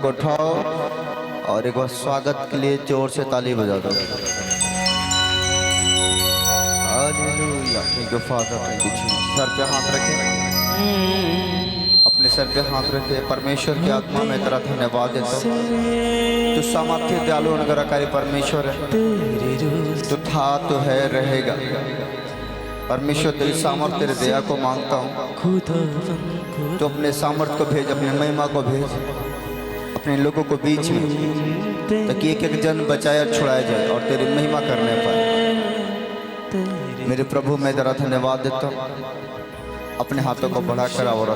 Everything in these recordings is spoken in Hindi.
को उठाओ और एक बार स्वागत के लिए जोर से ताली बजा दो। Hallelujah. Thank you father, thank you Jesus. Sir पे हाथ रखें, अपने सर पे हाथ रखे। परमेश्वर की आत्मा में तेरा धन्यवाद देता हूँ। तू सामर्थ्य दयालु अनुग्रहकारी परमेश्वर है। तू था, तो है, रहेगा। परमेश्वर तेरी सामर्थ्य तेरी दया को मांगता हूँ। तो अपने सामर्थ्य को भेज, अपने महिमा को भेज अपने लोगों को बीच में, ताकि एक एक जन बचाया छुड़ाया जाए और तेरी महिमा करने पाए। मेरे प्रभु मैं तेरा धन्यवाद देता हूँ। अपने हाथों को बढ़ाकर और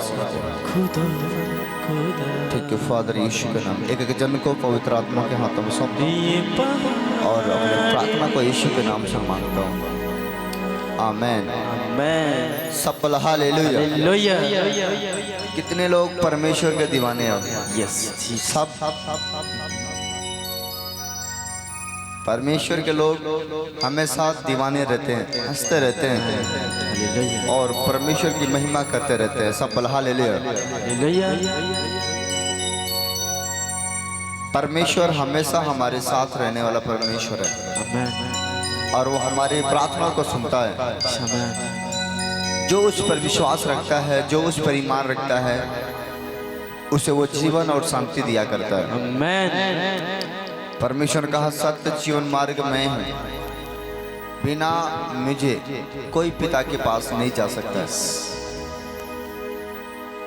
ठीक है फादर यीशु के नाम एक एक जन को पवित्र आत्मा के हाथों में सौंप और अपने प्रार्थना को यीशु के नाम से मांगता हूँ। आमेन। सफल हालेलुया। कितने लोग परमेश्वर के दीवाने हैं? यस, सब परमेश्वर के लोग हमेशा दीवाने रहते हैं, हंसते रहते हैं और परमेश्वर की महिमा करते रहते हैं। सफल हालेलुया। परमेश्वर हमेशा हमारे साथ रहने वाला परमेश्वर है और वो हमारी प्रार्थना को सुनता है। जो उस पर विश्वास रखता है, जो उस पर ईमान रखता है, उसे वो जीवन और शांति दिया करता है। परमेश्वर कहा सत्य जीवन मार्ग मैं हूँ, बिना मुझे कोई पिता के पास नहीं जा सकता।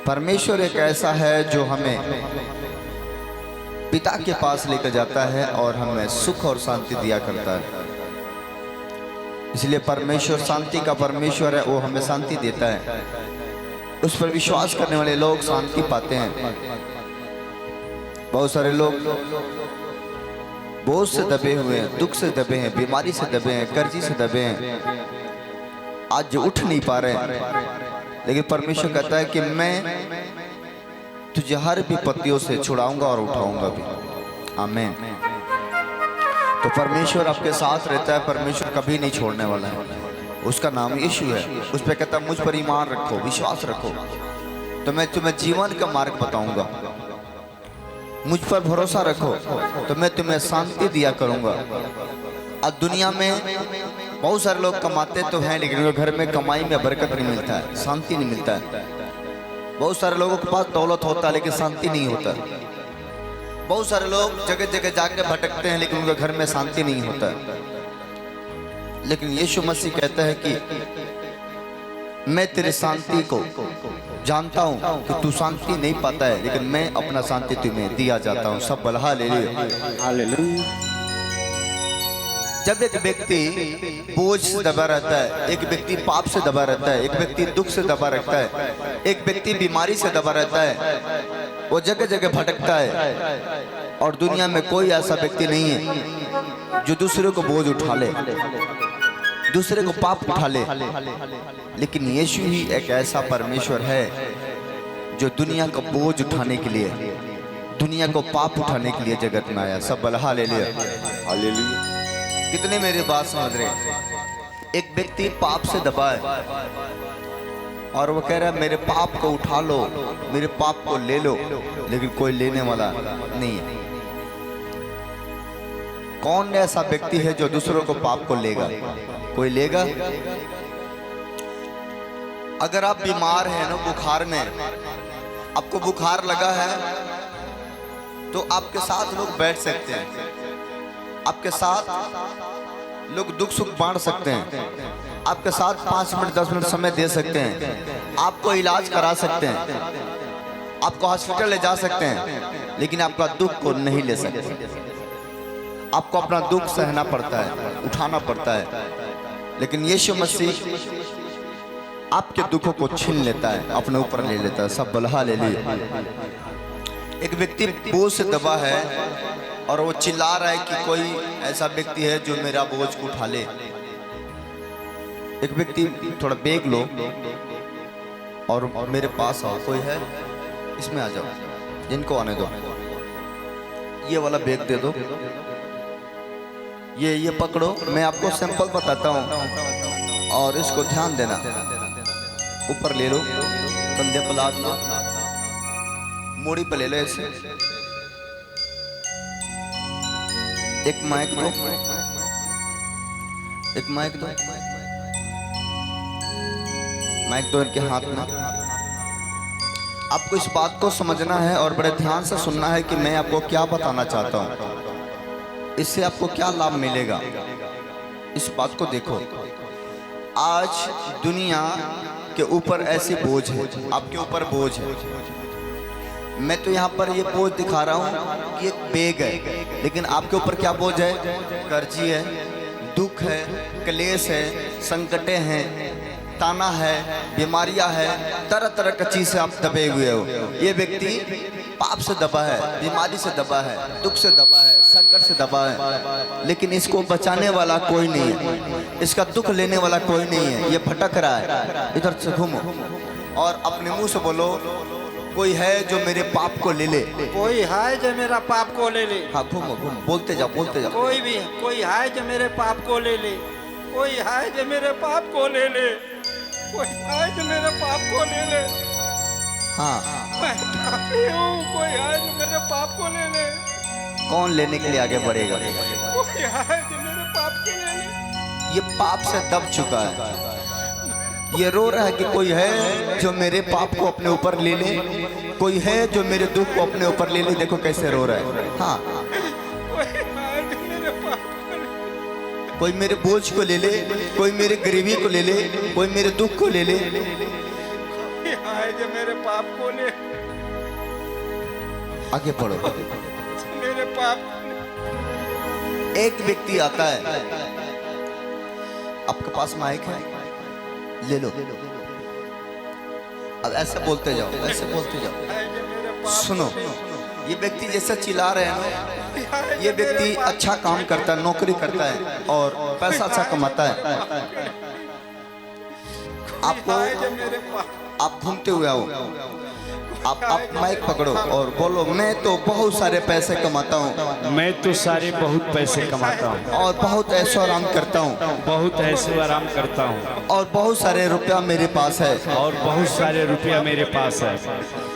परमेश्वर एक ऐसा है जो हमें पिता के पास लेकर जाता है और हमें सुख और शांति दिया करता है। इसलिए परमेश्वर शांति का परमेश्वर है, वो हमें शांति देता है। उस पर विश्वास करने वाले लोग शांति पाते हैं। बहुत सारे लोग बोझ से दबे हुए हैं, दुख से दबे हैं, बीमारी से दबे हैं, कर्जी से दबे हैं, आज उठ नहीं पा रहे हैं। लेकिन परमेश्वर कहता है कि मैं तुझे हर विपत्तियों से छुड़ाऊंगा और उठाऊंगा भी। आमीन। तो परमेश्वर आपके साथ रहता है। परमेश्वर कभी नहीं छोड़ने वाला है। उसका नाम यीशु है। उस पर कहता है मुझ पर ईमान रखो, विश्वास रखो, तो मैं तुम्हें जीवन का मार्ग बताऊंगा। मुझ पर भरोसा रखो तो मैं तुम्हें शांति दिया करूंगा। अब दुनिया में बहुत सारे लोग कमाते तो हैं, लेकिन उनके घर में कमाई में बरकत नहीं मिलता है, शांति नहीं मिलता है। बहुत सारे लोगों के पास दौलत होता है लेकिन शांति नहीं होता। बहुत सारे लोग जगह जगह जाके भटकते हैं लेकिन उनके घर में शांति नहीं होता। लेकिन यीशु मसीह कहता है कि मैं तेरे शांति को जानता हूं कि तू शांति नहीं पाता है, लेकिन मैं अपना शांति तुम्हें दिया जाता हूं। सब बल हालेलुया। जब एक व्यक्ति बोझ से दबा रहता है, एक व्यक्ति पाप से दबा रहता है, एक व्यक्ति दुख से दबा रहता है, एक व्यक्ति बीमारी से दबा रहता है, वो जगह जगह भटकता है और दुनिया में कोई ऐसा व्यक्ति नहीं है जो दूसरे को बोझ उठा ले, दूसरे को पाप उठा ले। लेकिन यीशु ही एक ऐसा परमेश्वर है जो दुनिया का बोझ उठाने के लिए, दुनिया को पाप उठाने के लिए जगत में आया। सब बल हालेलुया। हालेलुया। कितने मेरी बात समझ रहे? एक व्यक्ति पाप से दबा है और वो कह रहा है मेरे पाप को उठा लो, मेरे पाप को ले लो, लेकिन कोई लेने वाला नहीं है। कौन ऐसा व्यक्ति है जो दूसरों को पाप को लेगा? कोई लेगा? अगर आप बीमार हैं ना, बुखार में, आपको बुखार लगा है तो आपके साथ लोग बैठ सकते हैं, आपके साथ लोग दुख सुख बांट सकते हैं, आपके साथ 5 मिनट 10 मिनट समय दे सकते हैं, आपको इलाज करा सकते हैं, आपको हॉस्पिटल ले जा सकते हैं, लेकिन आपका दुख को नहीं ले सकते। आपको अपना दुख सहना पड़ता है, उठाना पड़ता है। लेकिन यीशु मसीह आपके दुखों को छीन लेता है, अपने ऊपर ले लेता है। सब बल हालेलुया। एक व्यक्ति बोझ से दबा है और वो चिल्ला रहा है कि कोई ऐसा व्यक्ति है जो मेरा बोझ को उठा ले। एक व्यक्ति थोड़ा बैग लो और मेरे पास आओ, कोई है इसमें आ जाओ, जिनको आने दो, ये वाला बैग दे दो, ये पकड़ो, मैं आपको सैंपल बताता हूँ और इसको ध्यान देना। ऊपर ले लो, कंधे पर लाद लो, मूड़ी पर ले लो ऐसे, एक माइक दो, एक माइक दो, माइक दो इनके हाथ में। आपको इस बात को समझना है और बड़े ध्यान से सुनना है कि मैं आपको क्या बताना चाहता हूँ, इससे आपको क्या लाभ मिलेगा। इस बात को देखो, आज दुनिया के ऊपर ऐसी बोझ है, आपके ऊपर बोझ है। मैं तो यहाँ पर ये बोझ दिखा रहा हूँ कि एक बैग है, लेकिन आपके ऊपर क्या बोझ है? कर्जी है, दुख है, क्लेश है, संकटें हैं, ताना है, बीमारियां है, तरह तरह की चीज से आप दबे हुए हो। ये व्यक्ति पाप से दबा है, बीमारी से दबा है, दुख से दबा है, संकट से दबा है, लेकिन इसको बचाने वाला कोई नहीं है, इसका दुख लेने वाला कोई नहीं है। ये भटक रहा है। इधर से घूमो और अपने मुंह से बोलो, कोई है जो मेरे पाप को ले ले। कोई है जो मेरा पाप को ले ले। हाँ, घूमो घूमो, बोलते जाओ, बोलते जाओ। कोई भी, कोई है जो मेरे पाप को ले ले। कोई है जो मेरे पाप को ले ले। कोई है जो मेरे पाप को ले ले। हाँ, मैं पापी हूँ, कोई है जो मेरे पाप को ले ले। कौन लेने के लिए आगे बढ़ेगा? कोई है जो मेरे पाप को ले ले। ये पाप से दब चुका है, ये रो रहा है कि कोई है जो मेरे पाप को अपने ऊपर ले ले, कोई है जो मेरे दुख को अपने ऊपर ले ले। देखो कैसे रो रहा है। हाँ, कोई है जो मेरे पाप को ले ले। कोई मेरे बोझ को ले ले, कोई मेरे गरीबी को ले ले, कोई मेरे दुख को ले ले। कोई है जो मेरे पाप को ले। आगे पढ़ो। मेरे पाप को ले। एक व्यक्ति आता है, आपके पास माइक है, ले लो। अब ऐसे बोलते जाओ, ऐसे बोलते जाओ। है जो मेरे पाप सुनो, ये व्यक्ति जैसे चिल्ला रहे हैं ना, ये व्यक्ति अच्छा काम करता है, नौकरी करता है और पैसा अच्छा कमाता है। आपको, है जो मेरे पाप। आप घूमते हुए आओ, आप माइक पकड़ो और बोलो, मैं तो बहुत सारे पैसे कमाता हूँ, मैं तो सारे बहुत पैसे कमाता हूँ और बहुत ऐशो आराम करता हूँ, बहुत ऐसे आराम करता हूँ और बहुत सारे रुपया मेरे पास है, और बहुत सारे रुपया मेरे पास है,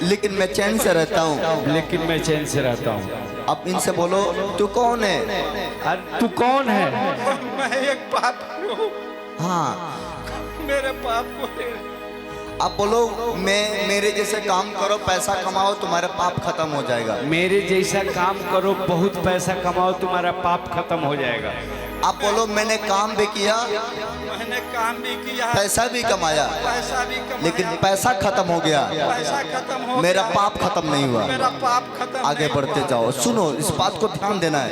लेकिन मैं चैन से रहता हूँ। लेकिन मैं चैन से रहता हूँ। अब इनसे बोलो, तू कौन है? अरे तू कौन है? मैं एक पापी हूँ, हाँ, मेरे पाप को ले ले। अब बोलो, मैं मेरे जैसे काम करो, पैसा कमाओ, तुम्हारा पाप खत्म हो जाएगा। मेरे जैसा काम करो, बहुत पैसा कमाओ, तुम्हारा पाप खत्म हो जाएगा। अब बोलो, मैंने काम भी किया, मैंने काम भी किया, पैसा भी कमाया, पैसा भी कमाया, लेकिन पैसा खत्म हो गया, पैसा खत्म हो मेरा गया, पाप खत्म नहीं हुआ। मेरा पाप खत्म आगे नहीं बढ़ते हुआ। जाओ। सुनो, इस बात को ध्यान देना है।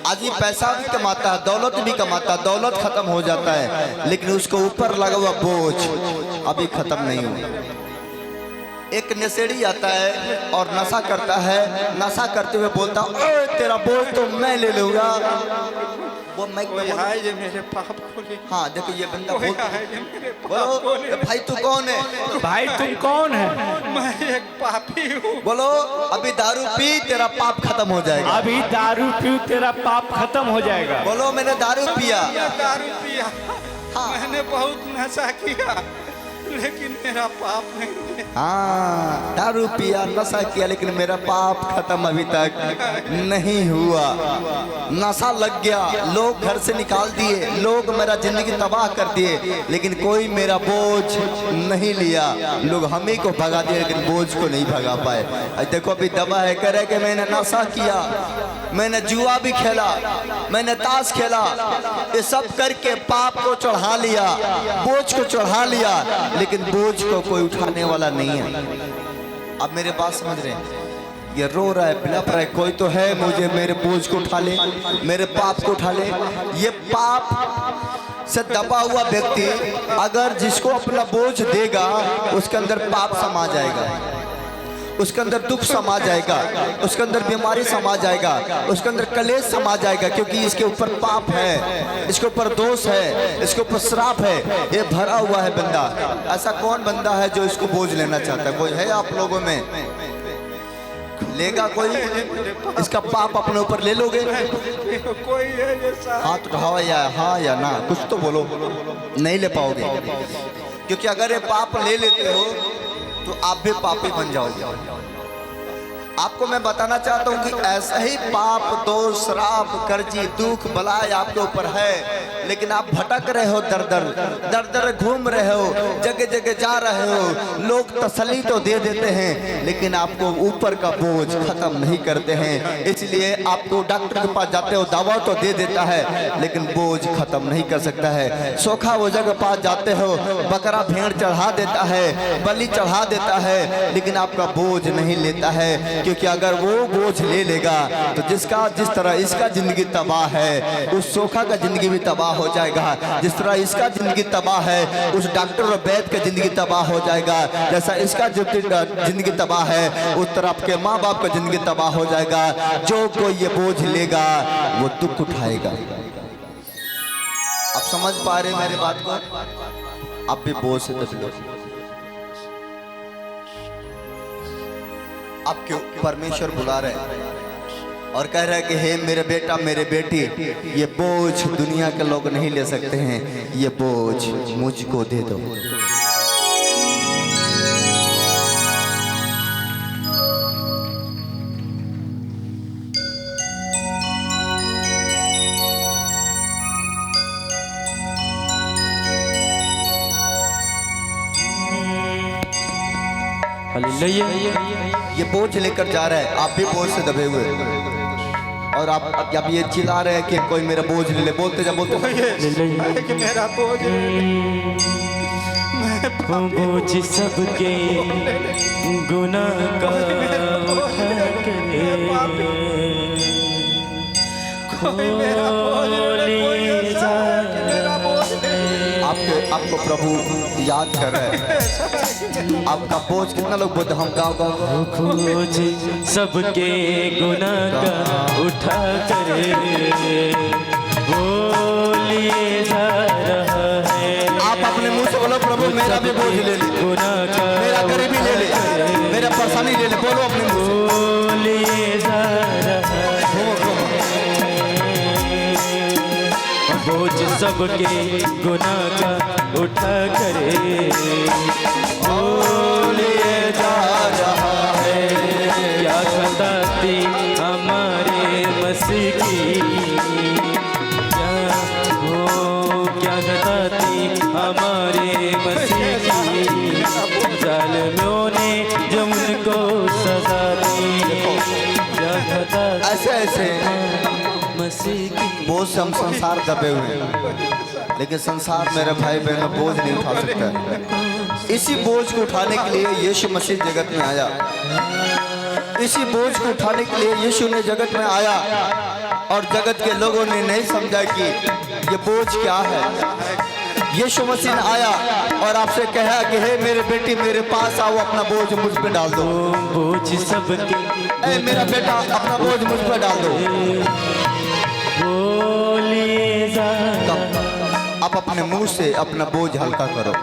आज ये पैसा भी कमाता है, दौलत भी कमाता है, दौलत खत्म हो जाता है, लेकिन उसको ऊपर लगा हुआ बोझ अभी खत्म नहीं हुआ। एक नशेड़ी आता है और नशा करता है, नशा करते हुए बोलता, ओए तेरा बोझ तो मैं ले लूंगा। वो माइक में कोई बोलो। है जो मेरे पाप को ले। हाँ, देखो ये बंदा कोई बोलता है जो मेरे पाप को ले। बोलो, भाई तू कौन है? भाई तुम कौन है? मैं एक पापी हूँ। बोलो, अभी दारू पी, तेरा पाप खत्म हो जाएगा। अभी दारू पीऊ, तेरा पाप खत्म हो जाएगा। बोलो, मैंने दारू पिया। मैंने दारू पिया, हाँ। मैंने बहुत नशा किया, लेकिन मेरा पाप नहीं है। हाँ, दारू पिया, नशा किया, लेकिन मेरा पाप खत्म अभी तक नहीं हुआ। नशा लग गया, लोग घर से निकाल दिए, लोग मेरा जिंदगी तबाह कर दिए, लेकिन कोई मेरा बोझ नहीं लिया। लोग हम ही को भगा दिए, लेकिन बोझ को नहीं भगा पाए। आज देखो अभी दबा है, कह रहे कि मैंने नशा किया, मैंने जुआ भी खेला, मैंने ताश खेला, ये सब करके पाप को चढ़ा लिया, बोझ को चढ़ा लिया, लेकिन बोझ को कोई उठाने वाला नहीं है। अब मेरे बात समझ रहे हैं? ये रो रहा है, बिलप रहा है, कोई तो है मुझे मेरे बोझ को उठा ले, मेरे पाप को उठा ले। ये पाप से दबा हुआ व्यक्ति अगर जिसको अपना बोझ देगा, उसके अंदर पाप समा जाएगा, उसके अंदर दुख समा जाएगा, उसके अंदर बीमारी समा जाएगा, उसके अंदर कलेश समा जाएगा, क्योंकि इसके ऊपर पाप है, इसके ऊपर दोष है, इसके ऊपर श्राप है, ये भरा हुआ है बंदा। ऐसा कौन बंदा है जो इसको बोझ लेना चाहता है? कोई है आप लोगों में? लेगा कोई? इसका पाप अपने ऊपर ले लोगे? कोई है जैसा? हाथ उठाओ या हाँ या ना, कुछ तो बोलो। नहीं ले पाओगे, क्योंकि अगर ये पाप ले लेते हो तो आप भी पापी बन जाओगे। आपको मैं बताना चाहता हूँ कि ऐसा ही पाप, दोष, श्राप, कर्जी, दुख, बलाय आपके ऊपर है, लेकिन आप भटक रहे हो, दर दर घूम रहे हो, जगह जगह जा रहे हो। लोग तसल्ली तो दे देते हैं, लेकिन आपको ऊपर का बोझ खत्म नहीं करते हैं। इसलिए आपको डॉक्टर के पास जाते हो, दवा तो दे देता है, लेकिन बोझ खत्म नहीं कर सकता है। सोखा वो जगह पास जाते हो, बकरा भेड़ चढ़ा देता है, बलि चढ़ा देता है, लेकिन आपका बोझ नहीं लेता है। क्योंकि अगर वो बोझ ले लेगा तो जिस तरह इसका जिंदगी तबाह है, उस सोखा का जिंदगी भी तबाह हो जाएगा। जिस तरह इसका जिंदगी तबाह है, उस डॉक्टर और वैद्य का जिंदगी तबाह हो जाएगा। जैसा इसका जिंदगी तबाह है, उस तरह आपके माँ बाप का जिंदगी तबाह हो जाएगा। जो कोई ये बोझ लेगा वो दुख उठाएगा। आप समझ पा रहे मेरी बात को? आप भी बोझ से दब लो। आपके परमेश्वर बुला रहे और कह रहे हैं कि हे मेरे बेटा, मेरे बेटी, ये बोझ दुनिया के लोग नहीं ले सकते हैं, ये बोझ मुझको दे दो। ये बोझ लेकर जा रहा है, आप भी बोझ से दबे हुए, और आप ये चिल्ला रहे हैं कि कोई मेरा बोझ ले ले। बोलते जा, बोलते कि मेरा बोझ बोझ सबके गुनाह का उठा करे, कोई मेरा बोझ ले ले, कोई ऐसा है कि मेरा बोझ ले ले। आपको प्रभु याद कर रहे हैं। आपका बोझ कितना लोग बोलते, हम गाँव बोझ सबके गुनाह का उठा करे, बोलिए जा रहा है। आप अपने मुंह से बोलो, प्रभु मेरा भी बोझ ले ले, गुनाह का मेरा गरीबी ले ले, मेरा परेशानी ले ले। बोलो अपने मुंह से, बोलिए जा रहा है। बोझ सबके गुनाह का उठा करे, बोलिए जा रहा है। क्या खता थी हमारे मसीह की, क्या खता थी हमारे मसीह की, जालिमों ने जो उनको सजा दी। क्या खता ऐसे मसीह की। बोझ से हम संसार दबे हुए हैं, लेकिन संसार मेरे भाई बहनों बोझ नहीं उठा सकता है। इसी बोझ को उठाने के लिए यीशु मसीह जगत में आया। इसी बोझ को उठाने के लिए यीशु ने जगत में आया, और जगत के लोगों ने नहीं समझा कि ये बोझ क्या है। यीशु मसीह ने आया और आपसे कहा कि हे मेरे बेटी, मेरे पास आओ, अपना बोझ मुझ पे डाल दो। बोझ सबके, ए मेरा बेटा, अपना बोझ मुझ पे डाल दो। बोलिए जा। आप अपने मुंह से अपना बोझ हल्का करो,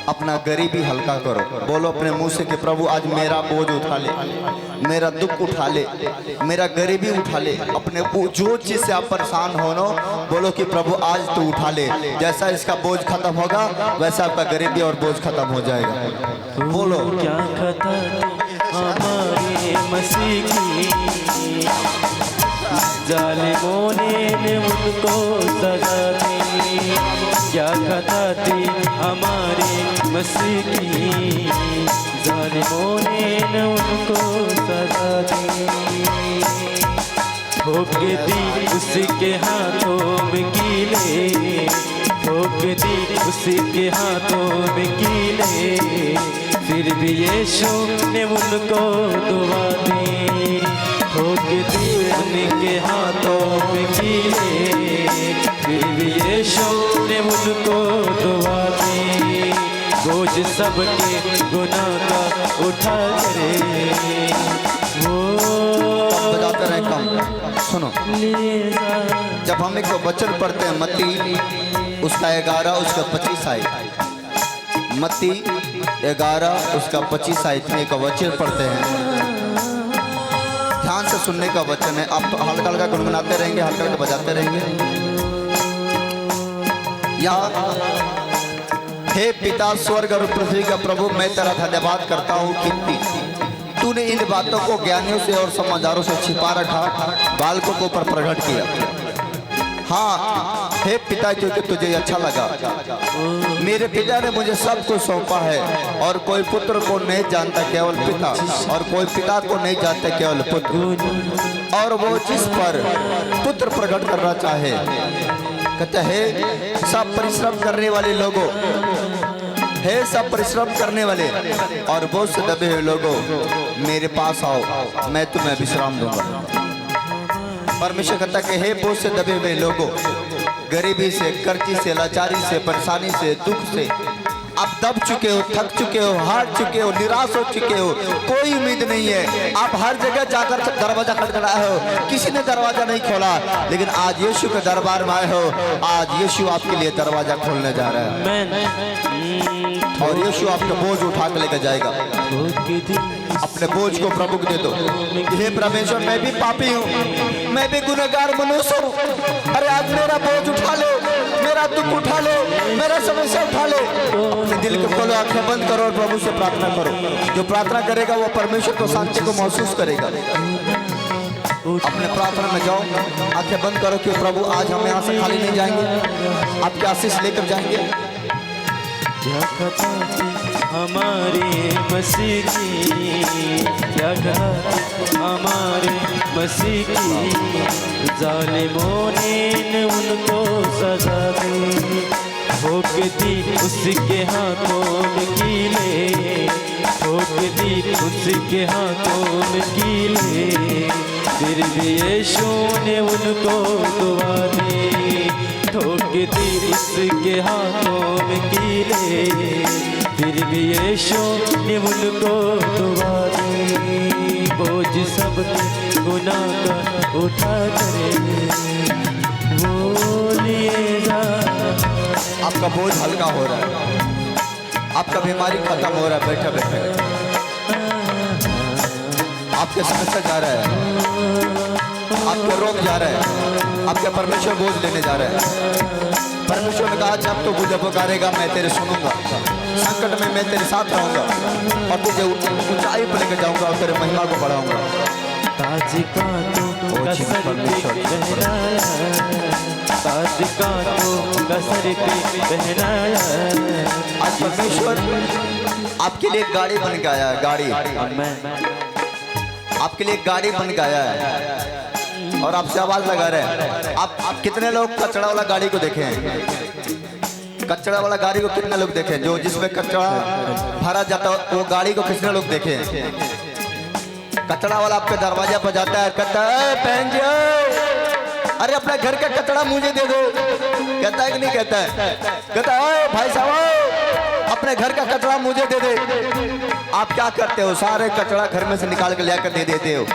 अपना गरीबी हल्का करो। बोलो अपने मुंह से कि प्रभु आज मेरा बोझ उठा ले, मेरा दुख उठा ले, मेरा गरीबी उठा ले। अपने जो चीज से आप परेशान हो ना, बोलो कि प्रभु आज तू उठा ले। जैसा इसका बोझ खत्म होगा, वैसा आपका गरीबी और बोझ खत्म हो जाएगा। बोलो क्या खता हमारे मसीह की, जालिमों ने उनको सजा दी। क्या खता थी हमारे मसीह की, जालिमों ने उनको सजा दी। ठोक दी उसके हाथों में कीले, ठोक दी उसके हाथों में कीले, फिर भी यीशु ने उनको दुआ दी। ठोक दी उनके हाथों में कीले, फिर भी यीशु ने उनको दुआ दी। बोझ सबके गुनाह का उठा करे, वो बजाते रहे कम। सुनो, जब हम एक वचन पढ़ते हैं मत्ती उसका 11 उसका 25 आयत, मत्ती 11 उसका 25 आयत में एक वचन पढ़ते हैं। ध्यान से सुनने का वचन है। आप तो हल्का हल्का गुनगुनाते रहेंगे, हल्का हल्का बजाते रहेंगे। यहाँ हे पिता स्वर्ग और पृथ्वी का प्रभु, मैं तेरा धन्यवाद करता हूँ कि तू तूने इन बातों को ज्ञानियों से और समझदारों से छिपा रखा, बालकों को ऊपर प्रकट किया। हाँ हे पिता, क्योंकि तुझे अच्छा लगा। मेरे पिता ने मुझे सब कुछ सौंपा है, और कोई पुत्र को नहीं जानता केवल पिता, और कोई पिता को नहीं जानता केवल पुत्र, और वो जिस पर पुत्र प्रकट करना चाहे। कहते हैं सब परिश्रम करने वाले लोगों, हे सब परिश्रम करने वाले और बोझ से दबे हुए लोगों, मेरे पास आओ, मैं तुम्हें विश्राम दूंगा। परमेश्वर कहता कि हे बोझ से दबे हुए लोगों, गरीबी से, कर्जी से, लाचारी से, परेशानी से, दुख से आप दब चुके हो, थक चुके हो, हार चुके हो, निराश हो चुके हो, कोई उम्मीद नहीं है। आप हर जगह जाकर दरवाजा खटखटाए हो, किसी ने दरवाजा नहीं खोला, लेकिन आज यीशु के दरबार में आए हो। आज यीशु आपके लिए दरवाजा खोलने जा रहा है, और यीशु आपका बोझ उठा के लेकर जाएगा। अपने बोझ को प्रभु को दे दो। हे परमेश्वर, मैं भी पापी हूँ, मैं भी गुनहगार मनुष्य हूँ। अरे आज मेरा बोझ उठा लो, मेरा दुख उठा लो, मेरा समस्या उठा लो। अपने दिल को खोलो, आंखें बंद करो और प्रभु से प्रार्थना करो। जो प्रार्थना करेगा वो परमेश्वर को, शांति को महसूस करेगा। अपने प्रार्थना में जाओ, आंखें बंद करो कि प्रभु आज हम यहाँ से खाली नहीं जाएंगे, आपके आशीष लेकर जाएंगे। हमारे मसीह की क्या कहा, हमारे मसीह की जालिमों ने उनको सजा दी, ठोक दी उसके हाथों में कीले, ठोक दी उसके हाथों में कीले, फिर भी यीशु ने उनको दुआ दी, ठोक दी उसके हाथों में कीले, फिर भी यीशु ने उनको दुआ दी। बोझ सब गुनाह का उठा करे वो लिए जा। आपका बोझ हल्का हो रहा है, आपका बीमारी खत्म हो रहा है बैठे बैठे, आपके समस्या जा रहा है, आपके रोग जा रहा है, आपके परमेश्वर बोझ लेने जा रहा है। परमेश्वर ने कहा जब तो मुझे पुकारेगा मैं तेरे सुनूंगा, संकट में मैं तेरे साथ रहूंगा, और तुझे ऊंचाई पर लेकर जाऊंगा और तेरे महिमा को बढ़ाऊंगा। ताज का तो कसर पे पहनाया, ताज का तो कसर पे पहनाया। आज परमेश्वर आपके लिए गाड़ी बन के आया है, गाड़ी आपके लिए गाड़ी बन के आया है, और आपसे आवाज लगा रहे हैं। आप कितने लोग कचरा वाला गाड़ी को देखे हैं? कचरा वाला गाड़ी को कितने लोग देखे? जो जिसमें कचरा भरा जाता है वो गाड़ी को कितने लोग देखे हैं? कचरा वाला आपके दरवाजे पर जाता है, कहता है बहन जी अरे अपने घर का कचरा मुझे दे दो। कहता है कि नहीं कहता है? कहता है भाई साहब अपने घर का कचरा मुझे दे दे। आप क्या करते हो? सारे कचरा घर में से निकाल के लेकर दे देते हो।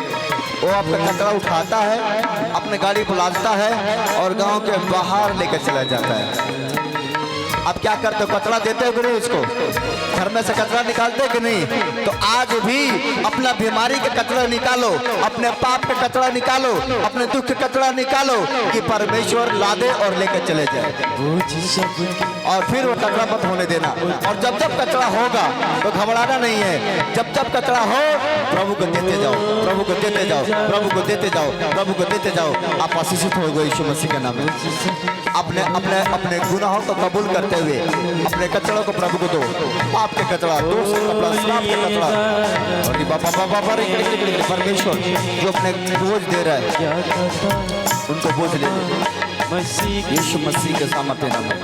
वो आपका कचरा उठाता है, अपने गाड़ी को लादता है और गांव के बाहर लेकर चला जाता है। आप क्या करते हो? कचरा देते हो कि नहीं? उसको घर में से कचरा निकालते हो कि नहीं? तो आज भी अपना बीमारी का कचरा निकालो, अपने पाप का कचरा निकालो, अपने दुख का कचरा निकालो कि परमेश्वर लादे और लेकर चले जाए। और फिर वो कचरा मत होने देना। और जब जब कचरा होगा तो घबराना नहीं है। जब जब कचरा हो प्रभु को देते जाओ, प्रभु को देते जाओ, प्रभु को देते जाओ, प्रभु को देते जाओ। आप आशीषित हो गए यीशु मसीह के नाम में। अपने अपने अपने गुनाहों को कबूल करते हुए अपने कचड़ों को प्रभु को दो। पाप के कचरा, दोष के कचरा, श्राप के कचरा, और बाबा परमेश्वर जो अपने बोझ दे रहा है उनको बोझ ले यीशु मसीह के सामर्थ्य नाम में।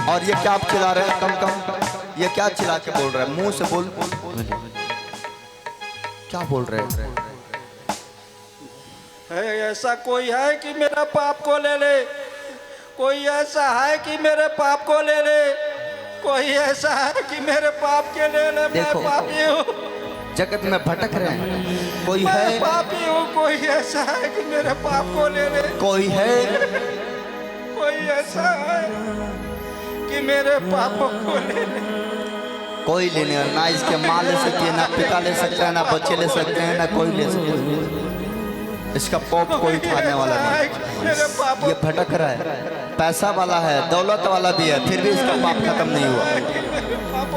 और ये क्या आप चिल्ला रहे हैं? कम कम ये क्या चिल्ला के बोल रहे हैं? मुंह से बोल, क्या बोल रहे हैं? ऐसा कोई है कि मेरा पाप को ले ले? कोई ऐसा है कि मेरे पाप को ले ले? कोई ऐसा है कि मेरे पाप के ले ले? मैं पापी हूँ, जगत में भटक रहे हैं। कोई मैं है पापी हूँ। कोई ऐसा है कि मेरे पाप को ले ले? कोई है कोई ऐसा है कि मेरे पापों को ले ले? कोई लेने वाला ना। इसके माँ ले सकती है, ना पिता ले सकता है, ना बच्चे ले सकते हैं, ना कोई ले सकते हैं। इसका पाप कोई उठाने वाला नहीं। ये भटक रहा है, पैसा वाला है, दौलत वाला भी है, फिर भी इसका पाप खत्म नहीं हुआ।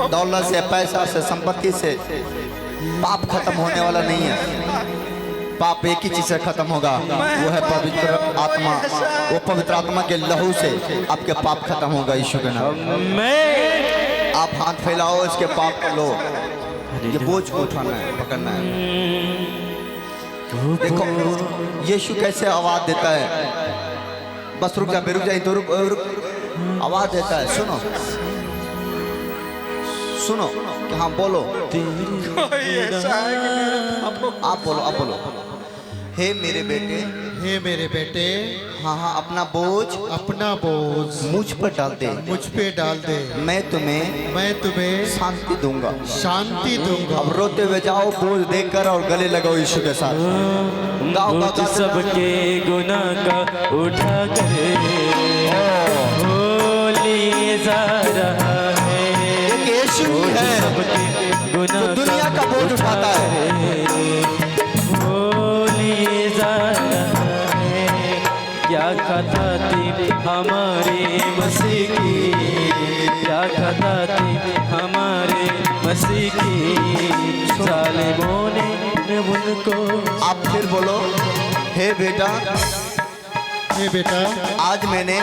दौलत से, पैसा से, संपत्ति से पाप खत्म होने वाला नहीं है। पाप एक ही चीज से खत्म होगा, वो है पवित्र आत्मा। वो पवित्र आत्मा के लहू से आपके पाप खत्म होगा यीशु के नाम। मैं आप हाथ फैलाओ, इसके पाप को लो। ये बोझ को उठाना है, पकड़ना है। देखो यीशु कैसे आवाज देता है। बस रुक जा, रुक जा, तो रुक। आवाज देता है, सुनो सुनो कि हाँ बोलो। कोई ऐसा है कि मेरे पाप को आप बोलो। हे मेरे बेटे, हे मेरे बेटे, हाँ अपना बोझ अपना बोझ मुझ पर डाल दे, मुझ पे डाल दे, मैं तुम्हें शांति दूंगा, शांति दूंगा। अब रोते हुए जाओ बोझ देकर और गले लगाओ यीशु के साथ। गाओ बोझ सबके गुनाह का उठा कर लिए जा रहा है। यीशु ही है सबके जो दुनिया का बोझ उठाता है। लिए जा रहा है। क्या खता थी हमारे मसीह की, क्या खता थी हमारे मसीह की। जालिमों ने उनको। आप फिर बोलो, हे बेटा, हे बेटा, आज मैंने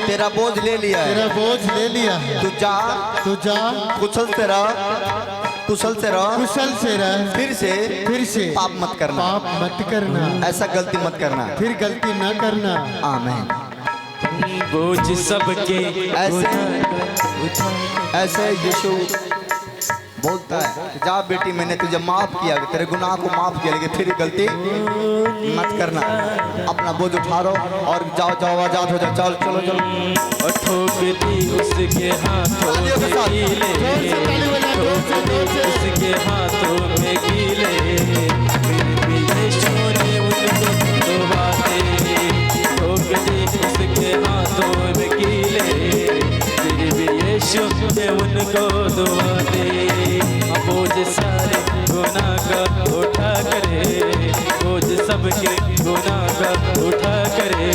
तेरा बोझ ले लिया है। तेरा बोझ ले लिया है। तू जा कुशल से रह, कुशल से रह, फिर से पाप मत करना, पाप मत करना, ऐसा गलती मत करना, फिर गलती न करना। आमीन। बोझ सबके ऐसे यीशु बोलता है कि जा बेटी, मैंने तुझे माफ किया, तेरे गुनाह को माफ किया, लेकिन फिर गलती मत करना। अपना बोझ उठा लो और जाओ आजाद हो जाओ। चलो और ठोक दी उसके हाथों में गीले, ठोक दी उसके हाथों में गीले। फिर भी यीशु ने उनको दुआ दे, ठोक दी उसके हाथों में गीले। फिर भी यीशु ने उनको दुआ दे। बोझ सारे गुनाह का उठा करे, बोझ सबके गुनाह का उठा करे।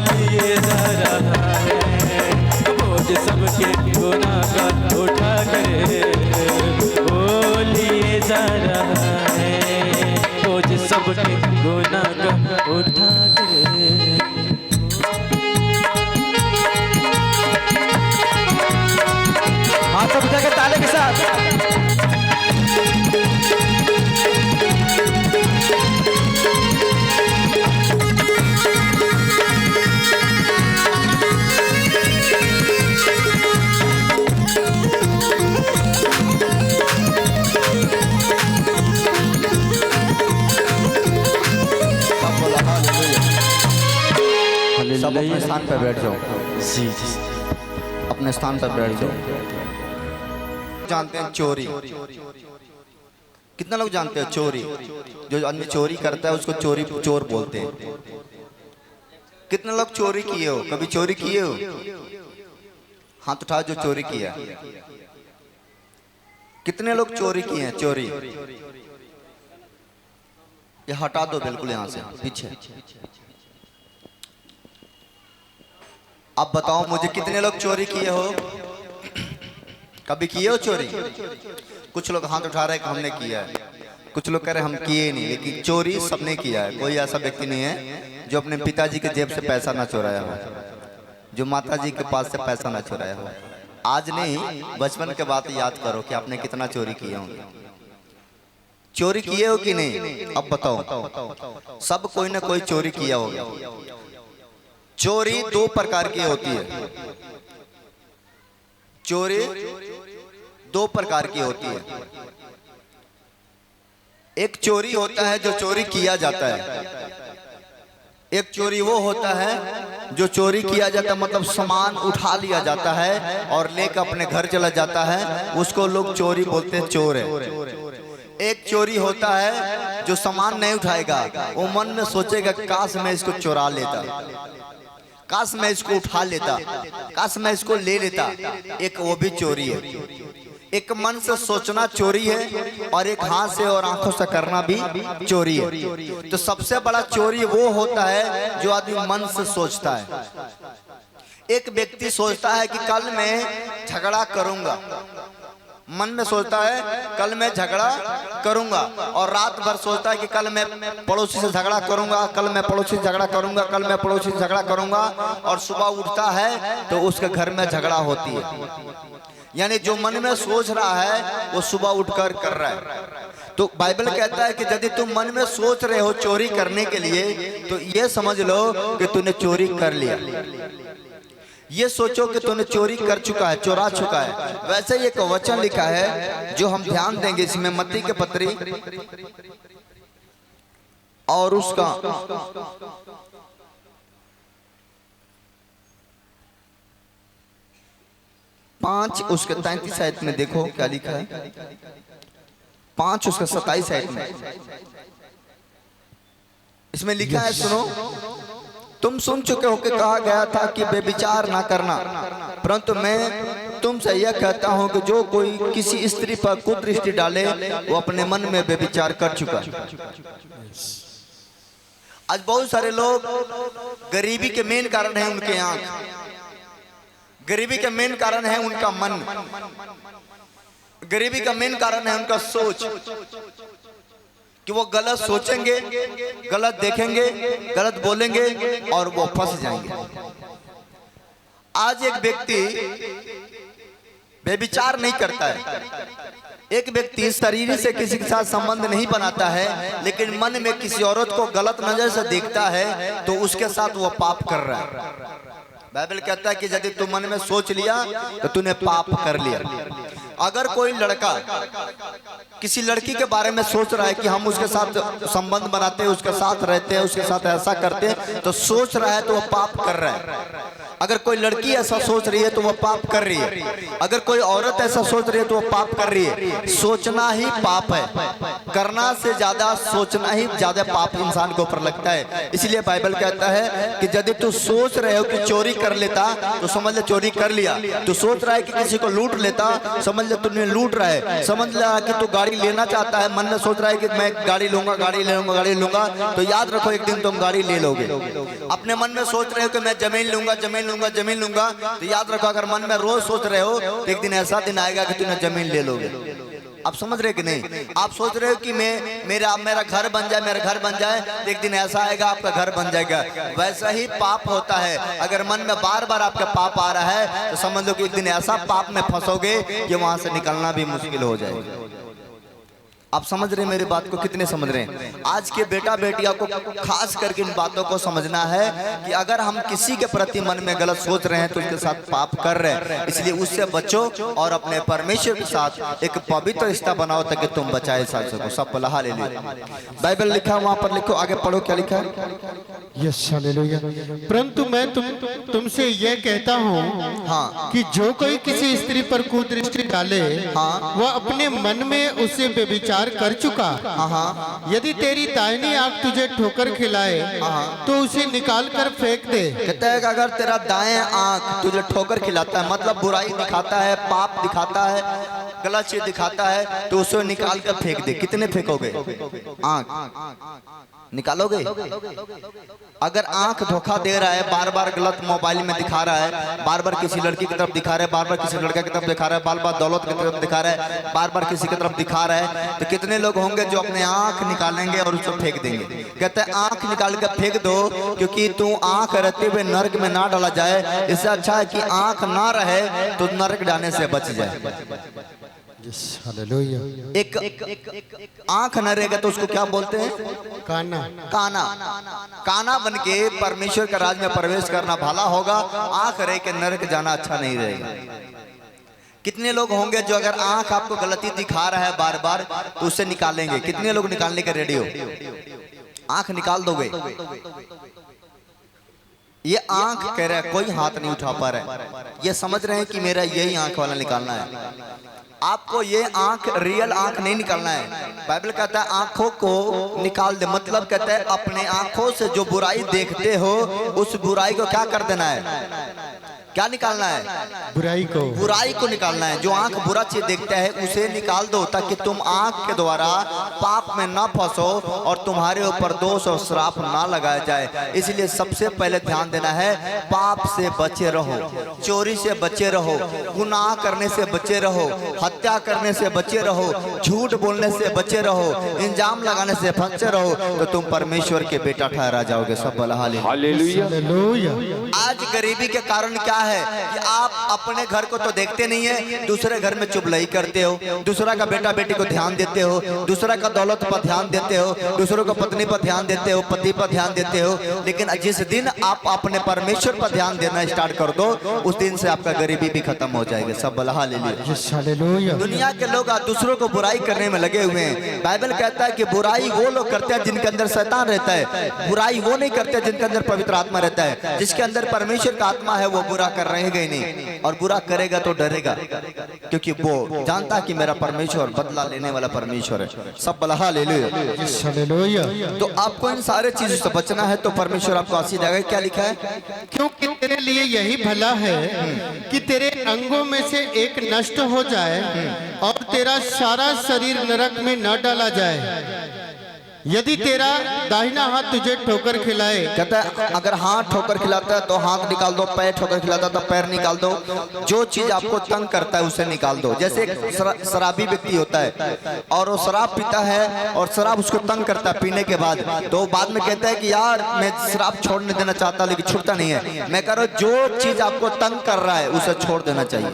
लिए जा रहा है, बोझ सबके गुनाह का उठा करे। लिए जा रहा है, बोझ सबके गुनाह का उठा करे। हाथ सब उठा के ताले के साथ। सब अपने स्थान पर बैठ जाओ। जी अपने स्थान पर बैठ जाओ। जानते हैं चोरी? कितना लोग जानते हैं चोरी? जो आदमी चोरी करता है उसको चोर बोलते हैं। कितने लोग चोरी किए हो? कभी चोरी किए हो? हाथ उठा जो चोरी किया। कितने लोग चोरी किए हैं? चोरी ये हटा दो बिल्कुल यहाँ से पीछे। अब बताओ मुझे, कितने लोग चोरी किए हो? कभी किए हो चोरी? कुछ लोग हाथ उठा रहे हैं कि हमने किया है, कुछ लोग कह रहे हम किए नहीं, लेकिन चोरी सबने किया है। कोई ऐसा व्यक्ति नहीं है जो अपने पिताजी के जेब से पैसा ना चुराया हो, जो माताजी के पास से पैसा ना चुराया हो। आज नहीं, बचपन के बात याद करो कि आपने कितना चोरी किए होंगे। चोरी किए हो कि नहीं? अब बताओ। सब कोई ना कोई चोरी किया होगा। चोरी दो प्रकार की होती है। चोरी दो प्रकार की होती है। एक चोरी होता है जो चोरी किया जाता है। एक चोरी वो होता है जो चोरी किया जाता है, मतलब सामान उठा लिया जाता है और लेकर अपने घर चला जाता है, उसको लोग चोरी बोलते हैं, चोर है। एक चोरी होता है जो सामान नहीं उठाएगा, वो मन में सोचेगा काश मैं इसको चुरा लेता, काश मैं इसको उठा लेता, काश मैं इसको ले लेता। एक वो भी चोरी है। एक मन से सोचना चोरी है और एक हाथ से और आंखों से करना भी चोरी है। तो सबसे बड़ा चोरी वो होता है जो आदमी मन से सोचता है। एक व्यक्ति सोचता है कि कल मैं झगड़ा करूंगा, मन में सोचता है कल मैं झगड़ा करूंगा, और रात भर सोचता है कि कल मैं पड़ोसी से झगड़ा करूंगा, कल मैं पड़ोसी से झगड़ा करूंगा, कल मैं पड़ोसी से झगड़ा करूंगा, और सुबह उठता है तो उसके घर में झगड़ा होती है। यानी जो मन में सोच रहा है वो सुबह उठकर कर रहा है। तो बाइबल कहता है कि यदि तुम मन में सोच रहे हो चोरी करने के लिए, तो ये समझ लो कि तूने चोरी कर लिया। ये सोचो कि तूने चोरी कर चुका है, चोरा चुका है। वैसे ही एक वचन लिखा है जो हम ध्यान देंगे इसमें, मत्ती के पत्री और उसका 5 उसके 33 आयत में देखो क्या लिखा है। 5 उसका 27 आयत में इसमें लिखा है, सुनो, तुम सुन चुके हो कि कहा गया था कि बेविचार ना करना, परंतु मैं तुमसे यह कहता हूं कि जो कोई किसी स्त्री पर कुदृष्टि डाले वो अपने मन में बेविचार कर चुका। आज बहुत सारे लोग, गरीबी के मेन कारण है उनके आंख, गरीबी का मेन कारण है उनका मन, गरीबी का मेन कारण है उनका सोच, कि वो गलत सोचेंगे, गलत देखेंगे, गलत बोलेंगे और वो फंस जाएंगे। आज एक व्यक्ति बेविचार नहीं करता है, एक व्यक्ति शरीर से किसी के साथ संबंध नहीं बनाता है, लेकिन मन में किसी औरत को गलत नजर से देखता है तो उसके साथ वो पाप कर रहा है। बाइबल कहता है कि यदि तू मन में सोच लिया तो तूने पाप कर लिया। अगर कोई लड़का किसी लड़की के बारे में सोच रहा है कि हम उसके साथ संबंध बनाते हैं, उसके साथ रहते हैं, उसके साथ ऐसा करते हैं, तो सोच रहा है तो वह पाप कर रहा है। अगर कोई लड़की ऐसा सोच रही है तो वह पाप कर रही है। अगर कोई औरत ऐसा सोच रही है तो वह पाप कर रही है। सोचना ही पाप है, करना से ज्यादा सोचना ही ज्यादा पाप इंसान के ऊपर लगता है। इसलिए बाइबल कहता है कि यदि तू सोच रहे हो कि चोरी कर लेता तो समझ ले चोरी कर लिया। तू सोच रहा है कि किसी को लूट लेता, समझ ले तूने लूट रहा है। समझ रहा है कि तू गाड़ी लेना चाहता है, मन में सोच रहा है कि मैं गाड़ी लूंगा, गाड़ी ले लूंगा, गाड़ी लूंगा, तो याद रखो एक दिन तुम गाड़ी ले लोगे। अपने मन में सोच रहे हो कि मैं जमीन लूंगा, जमीन लूंगा, जमीन लूंगा, तो याद रखो अगर मन में रोज सोच रहे हो तो एक दिन ऐसा दिन आएगा कि तूने जमीन ले लोगे। आप समझ रहे कि नहीं? आप सोच रहे हो कि मेरा घर बन जाए, मेरा घर बन जाए, एक दिन ऐसा आएगा आपका घर बन जाएगा। वैसा ही पाप होता है। अगर मन में बार बार आपका पाप आ रहा है तो समझ लो कि एक दिन ऐसा पाप में फंसोगे कि वहां से निकलना भी मुश्किल हो जाएगा। आप समझ रहे हैं मेरी बात को? कितने समझ रहे हैं? आज के बेटा बेटियों को खास करके इन बातों को समझना है कि अगर हम किसी के प्रति मन में गलत सोच रहे हैं तो उसके साथ पाप कर रहे हैं। इसलिए उससे बचो और अपने परमेश्वर के साथ एक पवित्र रिश्ता बनाओ ताकि तुम बचाए जा सको। सब पलहा ले लो। बाइबल लिखा वहां पर लिखो, आगे पढ़ो क्या लिखा है। Yes hallelujah. परंतु मैं तुमसे यह कहता हूँ हाँ कि जो कोई किसी स्त्री पर कुदृष्टि डाले, हाँ, वह अपने मन में उससे बेविचार कर चुका। हाँ, यदि तेरी दाहिनी आंख तुझे ठोकर खिलाए तो उसे निकाल कर फेंक दे। कहता है कि अगर तेरा दाएं आंख तुझे ठोकर खिलाता है, मतलब बुराई दिखाता है, पाप दिखाता है, गलत चीज दिखाता है, तो उसे निकाल कर फेंक दे। कितने फेंकोगे? आंख निकालोगे? अगर आंख धोखा दे रहा है, बार बार गलत मोबाइल में दिखा रहा है, बार बार किसी लड़की की तरफ दिखा रहा है, बार बार किसी लड़का की तरफ दिखा रहा है, बार बार दौलत की तरफ दिखा रहा है, बार बार किसी की तरफ दिखा रहा है, तो कितने लोग होंगे जो अपने आंख निकालेंगे और उसको फेंक देंगे। कहते हैं आंख निकाल कर फेंक दो, क्योंकि तू आंख रहते हुए नरक में ना डाला जाए। इससे अच्छा है कि आंख ना रहे तो नरक डालने से बच जाए। एक आंख न रहेगा तो उसको क्या बोलते हैं? काना। काना। काना बन के परमेश्वर का राज में प्रवेश करना भला होगा, आंख रह के नरक जाना अच्छा नहीं रहेगा। कितने लोग होंगे जो अगर आंख आपको गलती दिखा रहा है बार बार तो उसे निकालेंगे? कितने लोग निकालने का रेडी हो? आंख निकाल दोगे? ये आंख कह रहा है, कोई हाथ नहीं उठा पा रहा है। ये समझ रहे हैं कि मेरा यही आंख वाला निकालना है। आपको ये आंख रियल आंख नहीं निकालना है। बाइबल कहता है आंखों को निकाल दे, मतलब कहता है अपने आंखों से जो बुराई देखते हो उस बुराई को क्या कर देना है? क्या निकालना है? बुराई को निकालना है। जो आंख बुरा चीज देखता है उसे निकाल दो, ताकि तुम आंख के द्वारा पाप में ना फंसो और तुम्हारे ऊपर दोष और श्राप ना लगाया जाए। इसलिए सबसे पहले ध्यान देना है, पाप से बचे रहो, चोरी से बचे रहो, गुनाह करने से बचे रहो, हत्या करने से बचे रहो, झूठ बोलने से बचे रहो, इंजाम लगाने से बचे रहो, तो तुम परमेश्वर के बेटा ठहरा जाओगे। सब बोला हालेलुया। हालेलुया। आज गरीबी के कारण क्या है कि आप अपने घर को तो देखते नहीं है, दूसरे घर में चुगलई करते हो, दूसरा का बेटा बेटी को ध्यान देते हो, दूसरा का दौलत पर ध्यान देते हो, दूसरों को पत्नी पर ध्यान देते हो, पति पर ध्यान देते हो। लेकिन जिस दिन आप अपने परमेश्वर पर ध्यान देना स्टार्ट कर दो, उस दिन से आपका गरीबी भी खत्म हो जाएगी। सब बोला हालेलुया। दुनिया के लोग आज दूसरों को बुराई करने में लगे हुए हैं। बाइबल कहता है कि बुराई वो लोग करते हैं जिनके अंदर शैतान रहता है, बुराई वो नहीं करते जिनके अंदर पवित्र आत्मा रहता है। जिसके अंदर परमेश्वर का आत्मा है वो बुरा कर रहेगा ही नहीं, और बुरा करेगा तो डरेगा, क्योंकि वो जानता है कि मेरा परमेश्वर बदला लेने वाला परमेश्वर है। सब बोला हालेलुया। तो आपको इन सारे चीजों से बचना है, तो परमेश्वर आपको आशीष देगा। क्या लिखा है? क्योंकि तेरे लिए यही भला है कि तेरे अंगों में से एक नष्ट हो जाए और तेरा सारा शरीर नरक में न डाला जाए। यदि तेरा दाहिना हाथ तुझे ठोकर खिलाए, कहता है अगर हाथ ठोकर खिलाता है तो हाथ निकाल दो, पैर ठोकर खिलाता है तो पैर निकाल दो। जो चीज आपको तंग करता है उसे निकाल दो। जैसे एक शराबी व्यक्ति होता है और वो शराब पीता है और शराब उसको तंग करता है पीने के बाद, तो बाद में कहता है कि यार मैं शराब छोड़ने देना चाहता लेकिन छूटता नहीं है। मैं कह रहा हूँ जो चीज आपको तंग कर रहा है उसे छोड़ देना चाहिए।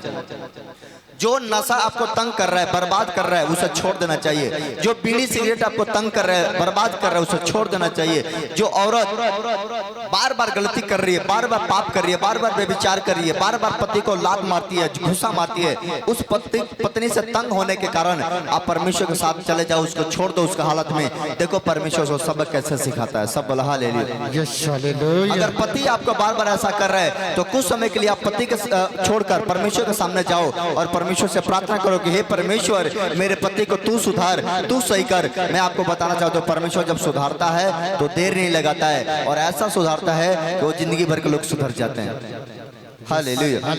जो नशा आपको तंग कर रहा है, बर्बाद कर रहा है, उसे छोड़ देना चाहिए। जो बीड़ी सिगरेट आपको तंग कर रहा है, बर्बाद कर रहा है, उसे छोड़ देना चाहिए। जो औरत बार बार गलती कर रही है, बार बार पाप कर रही है, बार बार व्यभिचार कर रही है, बार बार पति को लात मारती है, घुसा मारती है, उस पत्नी से तंग होने के कारण आप परमेश्वर के साथ चले जाओ, उसको छोड़ दो उसका हालत में। देखो परमेश्वर को सबक कैसे सिखाता है। सब बोला हालेलुया। अगर पति आपको बार बार ऐसा कर रहा है तो कुछ समय के लिए आप पति के छोड़कर परमेश्वर के सामने जाओ और परमेश्वर से प्रार्थना करो कि हे परमेश्वर मेरे पति को तू सुधार, तू सही कर। मैं आपको बताना चाहता हूँ परमेश्वर जब सुधारता है तो देर नहीं लगाता है, और ऐसा सुधारता है कि वो जिंदगी भर के लोग सुधर जाते हैं। हालेलुया।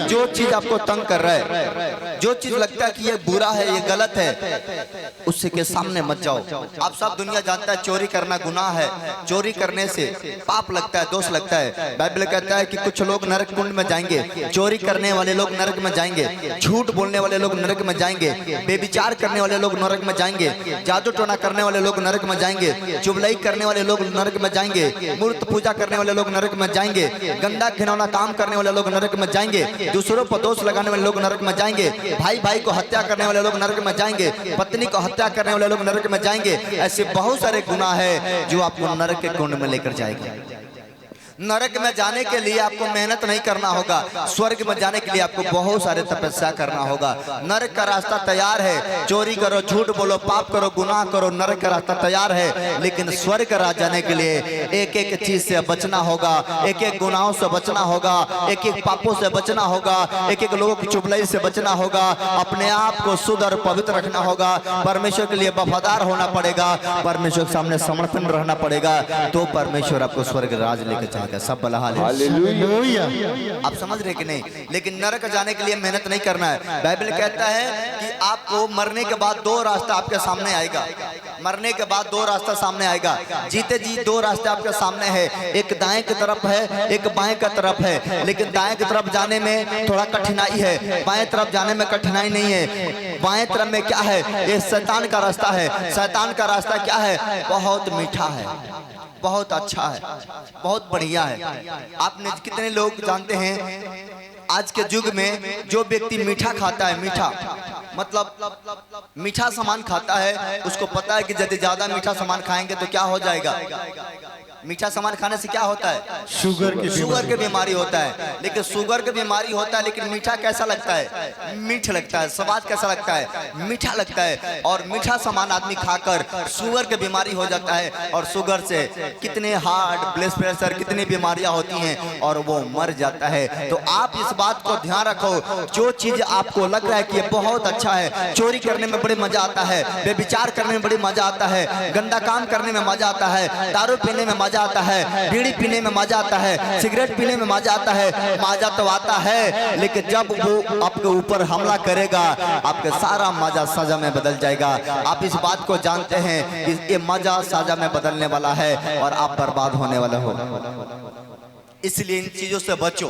जो चीज आपको तंग कर रहा है, जो चीज लगता है कि ये बुरा है, ये गलत है, उससे के सामने मत जाओ। आप सब दुनिया जानता है चोरी करना गुनाह है, चोरी करने से पाप लगता है, दोष लगता है। बाइबल कहता है कि कुछ लोग नरक कुंड में जाएंगे, चोरी करने वाले लोग नरक में जाएंगे, झूठ बोलने वाले लोग नरक में जाएंगे, बेविचार करने वाले लोग नरक में जाएंगे, जादू टोना करने वाले लोग नरक में जाएंगे, चुगलई करने वाले लोग नरक में जाएंगे, मूर्त पूजा करने वाले लोग नरक में जाएंगे, गंदा घिनौना काम करने वाले लोग नरक में जाएंगे, दूसरों पर दोष लगाने वाले लोग नरक में जाएंगे, भाई भाई को हत्या करने वाले लोग नरक में जाएंगे, पत्नी को हत्या करने वाले लोग नरक में जाएंगे। ऐसे बहुत सारे गुनाह है जो आपको नरक के कुंड में लेकर जाएगा। नरक में जाने के लिए आपको मेहनत नहीं करना होगा, स्वर्ग में जाने के लिए आपको बहुत सारे तपस्या करना होगा। नरक का रास्ता तैयार है, चोरी करो, झूठ बोलो, पाप करो, गुनाह करो, नरक का रास्ता तैयार है। लेकिन स्वर्ग राज जाने के लिए एक एक चीज से बचना होगा, एक एक गुनाहों से बचना होगा, एक एक पापों से बचना होगा, एक एक लोगों की चुगलई से बचना होगा, अपने आप को शुद्ध और पवित्र रखना होगा, परमेश्वर के लिए वफादार होना पड़ेगा, परमेश्वर के सामने समर्पण रहना पड़ेगा, तो परमेश्वर आपको स्वर्ग राज लेकर जाएगा। सब बोला हालेलुया। आप समझ रहे कि नहीं? लेकिन नरक जाने के लिए मेहनत नहीं करना है। बाइबल कहता है कि आपको मरने के बाद दो रास्ता आपके सामने आएगा, मरने के बाद दो रास्ता सामने आएगा। जीते जी दो रास्ते आपके सामने है, एक दाएं की तरफ है, एक बाएं की तरफ है। लेकिन दाएं की तरफ जाने में थोड़ा कठिनाई है, बाएं तरफ जाने में कठिनाई नहीं है। बाएं तरफ में क्या है? ये शैतान का रास्ता है। शैतान का रास्ता क्या है? बहुत मीठा है, बहुत अच्छा है, बहुत बढ़िया है। आपने कितने लोग जानते हैं आज के युग में जो व्यक्ति मीठा खाता है, मीठा मतलब मीठा सामान खाता है, उसको पता है कि यदि ज्यादा मीठा सामान खाएंगे तो क्या हो जाएगा? मीठा सामान खाने से क्या होता है? शुगर की बीमारी होता है। लेकिन शुगर की बीमारी होता है, लेकिन मीठा कैसा लगता है? मीठ लगता है। स्वाद कैसा लगता है? मीठा लगता है। और मीठा सामान आदमी खाकर शुगर की बीमारी हो जाता है, और शुगर से कितने हार्ट, ब्लड प्रेशर, कितनी बीमारियां होती हैं और वो मर जाता है। तो आप इस बात को ध्यान रखो, जो चीज आपको लग रहा है कि ये बहुत अच्छा है, चोरी करने में बड़े मजा आता है, बेविचार करने में बड़ी मजा आता है, गंदा काम करने में मजा आता है, दारू पीने में मजा आता है, बीड़ी पीने में मजा आता है, सिगरेट पीने में मजा आता है, मजा तो आता है, लेकिन जब वो आपके ऊपर हमला करेगा आपके सारा मजा सजा में बदल जाएगा। आप इस बात को जानते हैं कि ये मजा सजा में बदलने वाला है और आप बर्बाद होने वाले हो। इसलिए इन चीजों से बचो,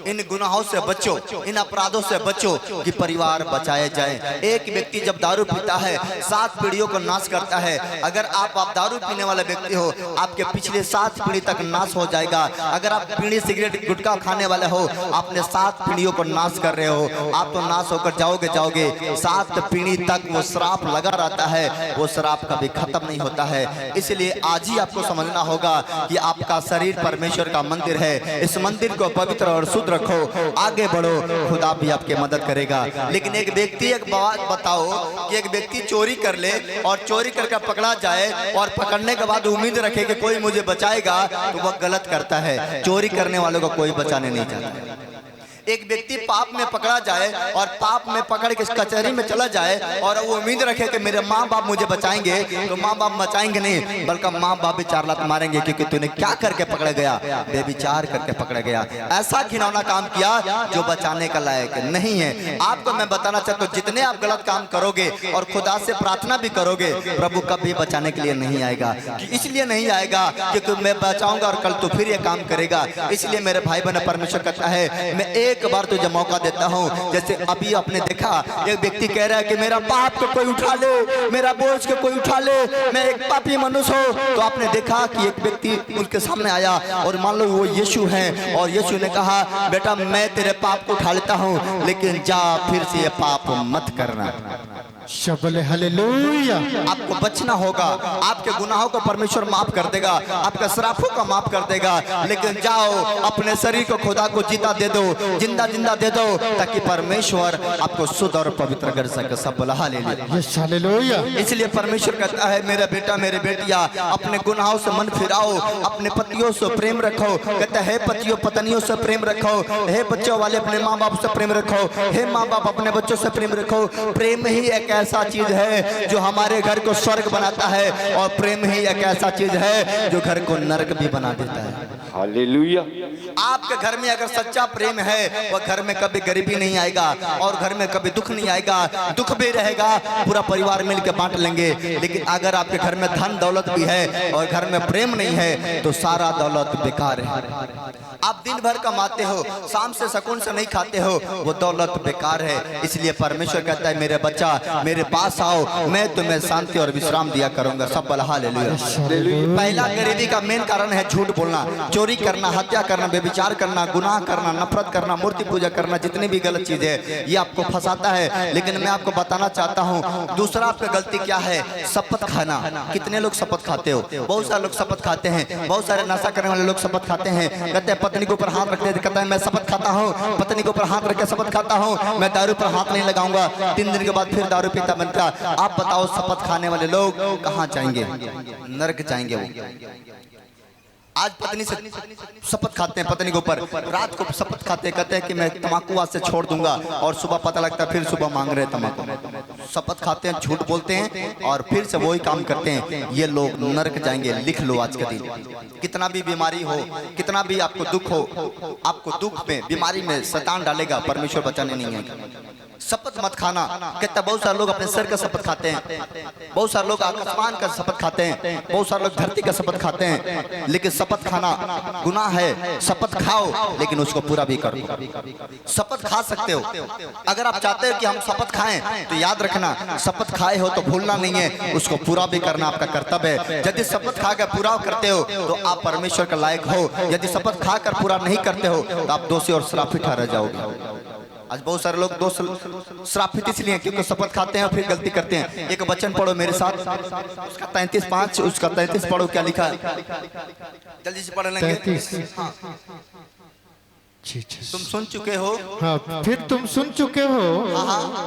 इन गुनाहों से बचो, इन अपराधों से बचो कि परिवार बचाए जाए। एक व्यक्ति जब दारू पीता है 7 पीढ़ियों को नाश करता है। अगर आप दारू पीने वाले व्यक्ति हो, आपके पिछले 7 पीढ़ी तक नाश हो जाएगा। अगर आप बीड़ी सिगरेट गुटखा खाने वाले हो, आपने 7 पीढ़ियों को नाश कर रहे हो, आप तो नाश होकर जाओगे। 7 पीढ़ी तक वो श्राप लगा रहता है, वो श्राप कभी खत्म नहीं होता है। इसलिए आज ही आपको समझना होगा कि आपका शरीर परमेश्वर का मंदिर है। इस मंदिर को पवित्र और शुद्ध रखो, आगे बढ़ो, खुदा भी आपकी मदद करेगा। लेकिन एक व्यक्ति, एक बात बताओ कि एक व्यक्ति चोरी कर ले और चोरी करके पकड़ा जाए और पकड़ने के बाद उम्मीद रखे कि कोई मुझे बचाएगा, तो वह गलत करता है। चोरी करने वालों को कोई बचाने नहीं चाहता। एक व्यक्ति पाप में पकड़ा जाए और पाप में पकड़ के कचहरी में चला जाए और वो उम्मीद रखे कि मेरे माँ बाप मुझे बचाएंगे, तो माँ बाप बचाएंगे नहीं, बल्कि माँ बाप भी 4 लात मारेंगे क्योंकि तूने क्या करके पकड़ा गया, बेविचार करके पकड़ा गया। ऐसा घिनौना काम किया जो बचाने का लायक नहीं है। आपको मैं बताना चाहता हूँ, जितने आप गलत काम करोगे और खुदा से प्रार्थना भी करोगे, प्रभु कभी बचाने के लिए नहीं आएगा। इसलिए नहीं आएगा क्योंकि मैं बचाऊंगा और कल तो फिर ये काम करेगा। इसलिए मेरे भाई बहन, परमेश्वर कहता है मैं एक बार तुझे मौका देता हूँ। जैसे अभी आपने देखा, एक व्यक्ति कह रहा है कि मेरा पाप को कोई उठा ले, मेरा बोझ को कोई उठा ले, मैं एक पापी मनुष्य हूँ। तो आपने देखा कि एक व्यक्ति उनके सामने आया और मान लो वो यीशु है, और यीशु ने कहा बेटा मैं तेरे पाप को उठा लेता हूँ, लेकिन जा फिर से ये पाप मत करना। शबले हालेलुया। आपको बचना होगा, आपके गुनाहों को परमेश्वर माफ कर देगा, आपके श्रापों को माफ कर देगा। लेकिन जाओ अपने शरीर को खुदा को जीता दे दो, जिंदा दे दो, ताकि परमेश्वर आपको शुद्ध और पवित्र कर सके। सब बोला हालेलुया। इसलिए परमेश्वर कहता है मेरा बेटा मेरी बेटिया, अपने गुनाहों से मन फिराओ, अपने पतियों से प्रेम रखो। कहता है पतियों पत्नियों से प्रेम रखो, हे बच्चों वाले अपने माँ बाप से प्रेम रखो, हे माँ बाप अपने बच्चों से प्रेम रखो। प्रेम ही एक ऐसा चीज है जो हमारे घर को स्वर्ग बनाता है, और प्रेम ही एक ऐसा चीज है जो घर को नरक भी बना देता है। हालेलुया। आपके घर में अगर सच्चा प्रेम है, वह घर में कभी गरीबी नहीं आएगा और घर में कभी दुख नहीं आएगा। दुख भी रहेगा, पूरा परिवार मिलकर बांट लेंगे। लेकिन अगर आपके घर में धन दौलत भी है और घर में प्रेम नहीं है, तो सारा दौलत बेकार है। आप दिन भर कमाते हो, शाम से सुकून से नहीं खाते हो, वो दौलत बेकार है। इसलिए परमेश्वर कहता है मेरे बच्चा मेरे पास आओ, मैं तुम्हें शांति और विश्राम दिया करूंगा। सब बोला हालेलुया। पहला गरीबी का मेन कारण है झूठ बोलना, चोरी करना, हत्या करना, बेविचार करना, गुनाह करना, नफरत करना, मूर्ति पूजा करना, जितनी भी गलत चीज है ये आपको फंसाता है। लेकिन मैं आपको बताना चाहता हूँ दूसरा आपका गलती क्या है, शपथ खाना। कितने लोग शपथ खाते हो? बहुत सारे लोग शपथ खाते हैं, बहुत सारे नशा करने वाले लोग शपथ खाते हैं। कहते हैं पत्नी के ऊपर हाथ रखते हैं, कहता है मैं शपथ खाता हूँ, पत्नी के ऊपर हाथ रख के शपथ खाता हूँ, मैं दारू पर हाथ नहीं लगाऊंगा। 3 दिन के बाद फिर दारू पीता बनता। आप बताओ शपथ खाने वाले लोग कहाँ जाएंगे? नरक जाएंगे वो। आज पत्नी से शपथ खाते हैं, पत्नी के ऊपर रात को शपथ खाते हैं, कहते हैं कि मैं तम्बाकू आज से छोड़ दूंगा, और सुबह पता लगता है फिर सुबह मांग रहे हैं तम्बाकू। शपथ खाते हैं, झूठ बोलते हैं और फिर से वही काम करते हैं। ये लोग नरक जाएंगे। लिख लो आज के दिन। कितना भी बीमारी हो, कितना भी आपको दुख हो, आपको दुख में बीमारी में शैतान डालेगा, परमेश्वर बचाने नहीं आएगा। शपथ मत खाना। कहता बहुत सारे लोग अपने सर का शपथ खाते हैं, बहुत सारे लोग आसमान का शपथ खाते हैं, बहुत सारे लोग धरती का शपथ खाते हैं। लेकिन शपथ खाना गुनाह है। शपथ खाओ लेकिन उसको पूरा भी करो। शपथ खा सकते हो, अगर आप चाहते हो कि हम शपथ खाएं तो याद रखना, शपथ खाए हो तो भूलना नहीं है, उसको पूरा भी करना आपका कर्तव्य है। यदि शपथ खाकर पूरा करते हो तो आप परमेश्वर के लायक हो। यदि शपथ खाकर पूरा नहीं करते हो तो आप दोषी और श्रापित ठहर जाओगे। आज बहुत सारे लोग दोस्त श्रापित इसलिए क्योंकि शपथ खाते हैं और फिर गलती करते हैं। एक वचन पढ़ो मेरे साथ, उसका 33:5, उसका 33 पढ़ो, क्या लिखा है? जल्दी से पढ़ लेंगे। 33। हाँ। तुम सुन चुके हो, हाँ, फिर तुम सुन चुके हो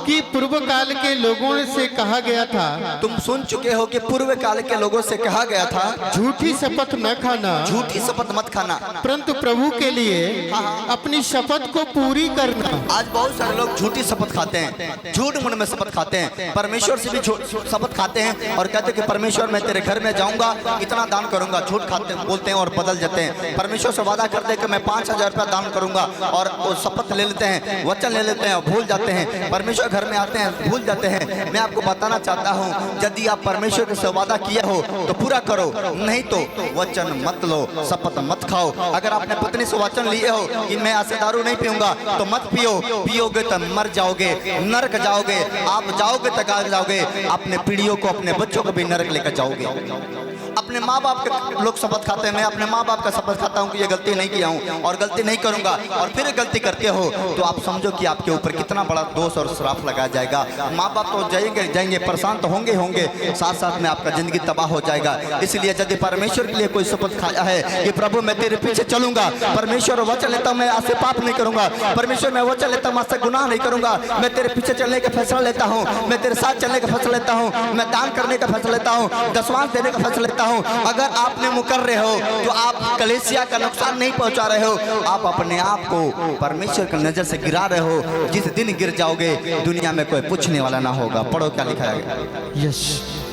कि पूर्व काल के लोगों से कहा गया था, तुम सुन चुके हो कि पूर्व काल के लोगों से कहा गया था झूठी शपथ न खाना, झूठी शपथ मत खाना, परंतु प्रभु के लिए अपनी शपथ को पूरी करना। आज बहुत सारे लोग झूठी शपथ खाते हैं, झूठ मन में शपथ खाते हैं, परमेश्वर से भी शपथ खाते हैं और कहते हैं कि परमेश्वर मैं तेरे घर में जाऊंगा, इतना दान करूंगा। झूठ खाते बोलते हैं और बदल जाते हैं। परमेश्वर से वादा करते हैं कि मैं 5,000 रुपया दान करूंगा, करूंगा, और वो शपथ ले लेते हैं, वचन ले लेते हैं और भूल जाते हैं। परमेश्वर घर में आते हैं, भूल जाते हैं। मैं आपको बताना चाहता हूँ, यदि आप परमेश्वर के से वादा किए हो तो पूरा करो, नहीं तो वचन मत लो, शपथ मत खाओ। अगर आपने पत्नी से वचन लिए हो कि मैं आज से दारू नहीं पीऊंगा, तो मत पियो, पियोगे तो मर जाओगे, नरक जाओगे। आप जाओगे तो कहाँ जाओगे? अपने पीढ़ियों को, अपने बच्चों को भी नरक लेकर जाओगे। अपने माँ बाप के लोग शपथ खाते हैं, मैं अपने माँ बाप का शपथ खाता हूँ कि ये गलती नहीं किया हूँ और गलती नहीं करूंगा, और फिर गलती करते हो तो आप समझो कि आपके ऊपर कितना बड़ा दोष और श्राप लगाया जाएगा। माँ बाप तो जाएंगे परेशान तो होंगे, साथ साथ में आपका जिंदगी तबाह हो जाएगा। इसलिए यदि परमेश्वर के लिए कोई शपथ खाया है कि प्रभु मैं तेरे पीछे चलूंगा, परमेश्वर वचन लेता हूँ मैं आज से पाप नहीं करूंगा, परमेश्वर मैं वचन लेता हूँ आज से गुनाह नहीं करूंगा, मैं तेरे पीछे चलने का फैसला लेता हूँ, मैं तेरे साथ चलने का फैसला लेता हूँ, मैं दान करने का फैसला लेता हूँ, दशवांश देने का फैसला लेता हूँ। अगर आपने मुकर रहे हो तो आप कलीसिया का नुकसान नहीं पहुंचा रहे हो, आप अपने आप को परमेश्वर की नजर से गिरा रहे हो। जिस दिन गिर जाओगे दुनिया में कोई पूछने वाला ना होगा। पढ़ो क्या लिखा है। यस,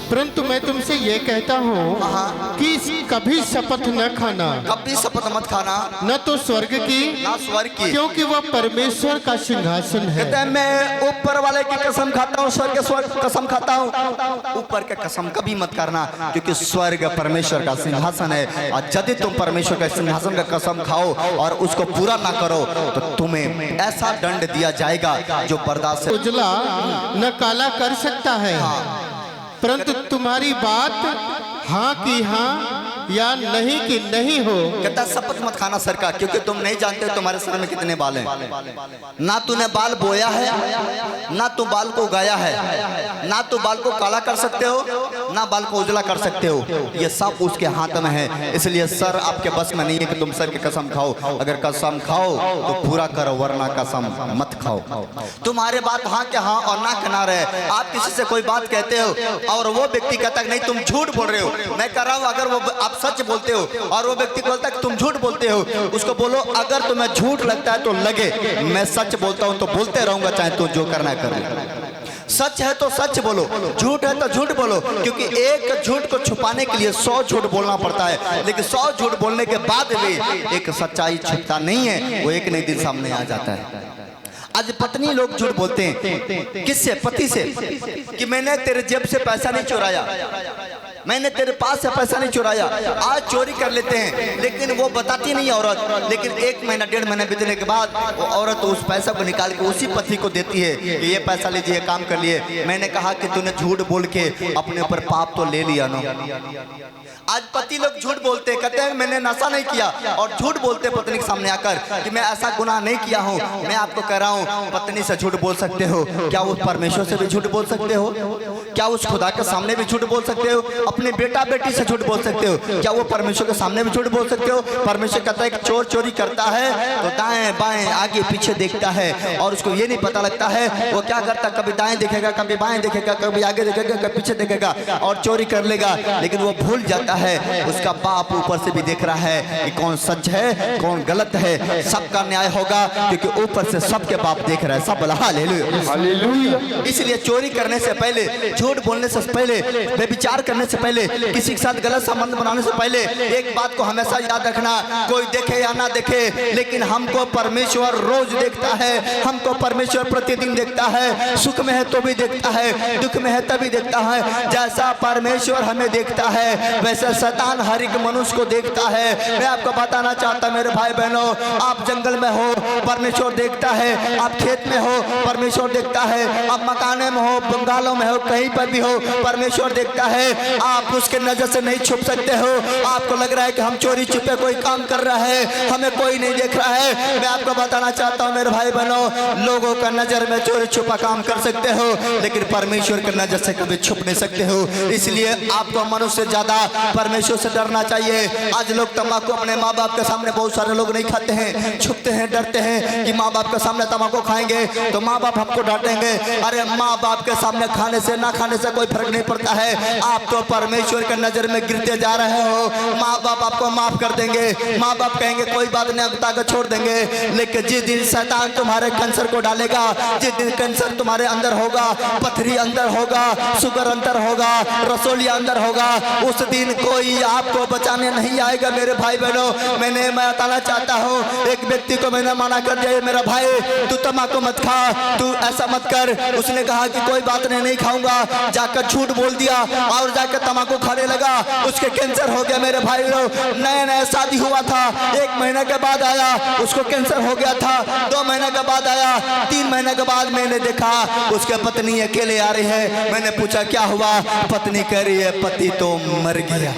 परंतु मैं तुमसे ये कहता हूँ कि कभी शपथ न खाना, कभी शपथ मत खाना, न तो स्वर्ग की ना स्वर्ग की, क्योंकि वह परमेश्वर का सिंहासन है। कहते हैं मैं ऊपर वाले की कसम खाता हूँ, स्वर्ग के कसम खाता हूँ। ऊपर के कसम कभी मत करना, क्योंकि स्वर्ग परमेश्वर का सिंहासन है। और यदि तुम परमेश्वर के सिंहासन का कसम खाओ और उसको पूरा ना करो तो तुम्हें ऐसा दंड दिया जाएगा जो बर्दाश्त। उजला न काला कर सकता है, परंतु तुम्हारी बात हाँ की हाँ या नहीं की नहीं हो। कहता शपथ मत खाना सर का, क्योंकि तुम नहीं जानते हो तुम्हारे सर में कितने बाल हैं। ना तूने बाल बोया है, ना तू बाल को उगाया है, ना तू बाल को काला कर सकते हो, ना बाल को उजला कर सकते हो। ये सब उसके हाथ में है। इसलिए सर आपके बस में नहीं है कि तुम सर की कसम खाओ। अगर कसम खाओ तो पूरा करो, वरना कसम मत खाओ। तुम्हारे बात हाँ के हाँ और ना के ना रहे। आप किसी से कोई बात कहते हो और वो व्यक्ति कहता है नहीं तुम झूठ बोल रहे हो, मैं कह रहा हूँ अगर वो आप सच बोलते हो और वो व्यक्ति बोलता है कि तुम झूठ बोलते हो, उसको बोलो अगर तुम्हें झूठ लगता है तो लगे, मैं सच बोलता हूं तो बोलते रहूंगा, चाहे तू जो करना है कर। सच है तो सच बोलो, झूठ है तो झूठ बोलो, क्योंकि एक झूठ को छुपाने के लिए 100 झूठ बोलना पड़ता है, लेकिन 100 झूठ बोलने के बाद भी एक सच्चाई छुपता नहीं है, वो एक नई दिन सामने आ जाता है। आज पत्नी लोग झूठ बोलते हैं, किससे? पति से, कि मैंने तेरे जेब से पैसा नहीं चुराया, मैंने तेरे पास से पैसा नहीं चुराया। आज चोरी कर लेते हैं, लेकिन वो बताती नहीं औरत। लेकिन 1 महीना 1.5 महीना बीतने के बाद वो औरत उस पैसा को निकाल के उसी पति को देती है कि ये पैसा लीजिए, काम कर लिए। मैंने कहा कि तूने झूठ बोल के अपने ऊपर पाप तो ले लिया ना। आज पति लोग झूठ बोलते हैं, कहते हैं मैंने नशा नहीं किया, और झूठ बोलते हैं पत्नी के सामने आकर कि मैं ऐसा गुनाह नहीं किया हूँ। मैं आपको कह रहा हूँ पत्नी से झूठ बोल सकते हो, क्या उस परमेश्वर से भी झूठ बोल सकते हो? क्या उस खुदा के सामने भी झूठ बोल सकते हो? अपने बेटा बेटी से झूठ बोल सकते हो? क्या वो परमेश्वर के सामने भी झूठ बोल सकते हो? परमेश्वर कहता है कि चोर चोरी करता है तो दाएं बाएं आगे पीछे देखता है, और उसको ये नहीं पता लगता है वो क्या करता, कभी दाएं देखेगा, कभी बाएं देखेगा, कभी आगे देखेगा, कभी पीछे देखेगा और चोरी कर लेगा। लेकिन वो भूल जाता है उसका बाप ऊपर से भी देख रहा है कि कौन सच है कौन गलत है। सबका न्याय होगा क्योंकि ऊपर से सबके बाप देख रहा है। सब बोला हालेलुया। इसलिए चोरी करने से पहले, झूठ बोलने से पहले, व्यभिचार करने से पहले, किसी के साथ गलत संबंध बनाने से पहले एक बात को हमेशा याद रखना, कोई देखे या ना देखे, लेकिन हमको परमेश्वर रोज देखता है, हमको परमेश्वर प्रतिदिन देखता है। सुख में है तो भी देखता है, दुख में है तभी देखता है। जैसा परमेश्वर हमें देखता है वैसे शैतान हर एक मनुष्य को देखता है। मैं आपको बताना चाहता मेरे भाई बहनों, आप जंगल में हो परमेश्वर देखता है, आप खेत में हो परमेश्वर देखता है, आप मकाने में हो, बंगालों में हो, कहीं पर भी हो परमेश्वर देखता है। आप उसके नजर से नहीं छुप सकते हो। आपको लग रहा है कि हम चोरी छुपे कोई काम कर रहा है, हमें कोई नहीं देख रहा है। मैं आपको बताना चाहता हूँ मेरे भाई बहनों, लोगों का नजर में चोरी छुपा काम कर सकते हो, लेकिन परमेश्वर की नजर से कभी छुप नहीं सकते हो। इसलिए आपको मनुष्य से ज्यादा परमेश्वर से डरना चाहिए। आज लोग तंबाकू अपने माँ बाप के सामने, बहुत सारे लोग नहीं खाते हैं, छुपते हैं, डरते हैं कि माँ बाप के सामने तंबाकू खाएंगे तो माँ बाप हमको डांटेंगे। अरे माँ बाप के सामने खाने से ना खाने से कोई फर्क नहीं पड़ता है। आप तो परमेश्वर के नजर में गिरते जा रहे हो। माँ बाप आपको माफ कर देंगे, माँ बाप कहेंगे कोई बात नहीं, अगता को छोड़ देंगे। लेकिन जिस दिन शैतान तुम्हारे कैंसर को डालेगा, जिस दिन कैंसर तुम्हारे अंदर होगा, पथरी अंदर होगा, शुगर अंदर होगा, रसोलिया अंदर होगा, उस दिन कोई आपको बचाने नहीं आएगा। मेरे भाई बहनों, मैं बताना चाहता हूँ, एक व्यक्ति को मैंने मना कर दिया, मेरा भाई तू तम्बाकू मत खा, तू ऐसा मत कर। उसने कहा कि कोई बात नहीं खाऊंगा, जाकर झूठ बोल दिया और जाकर तम्बाकू खाने लगा, उसके कैंसर हो गया। मेरे भाई लोग, नया शादी हुआ था, 1 महीने के बाद आया उसको कैंसर हो गया था, 2 महीने के बाद आया, 3 महीने के बाद मैंने देखा उसके पत्नी अकेले आ रही है। मैंने पूछा क्या हुआ? पत्नी कह रही है पति तो मर गया।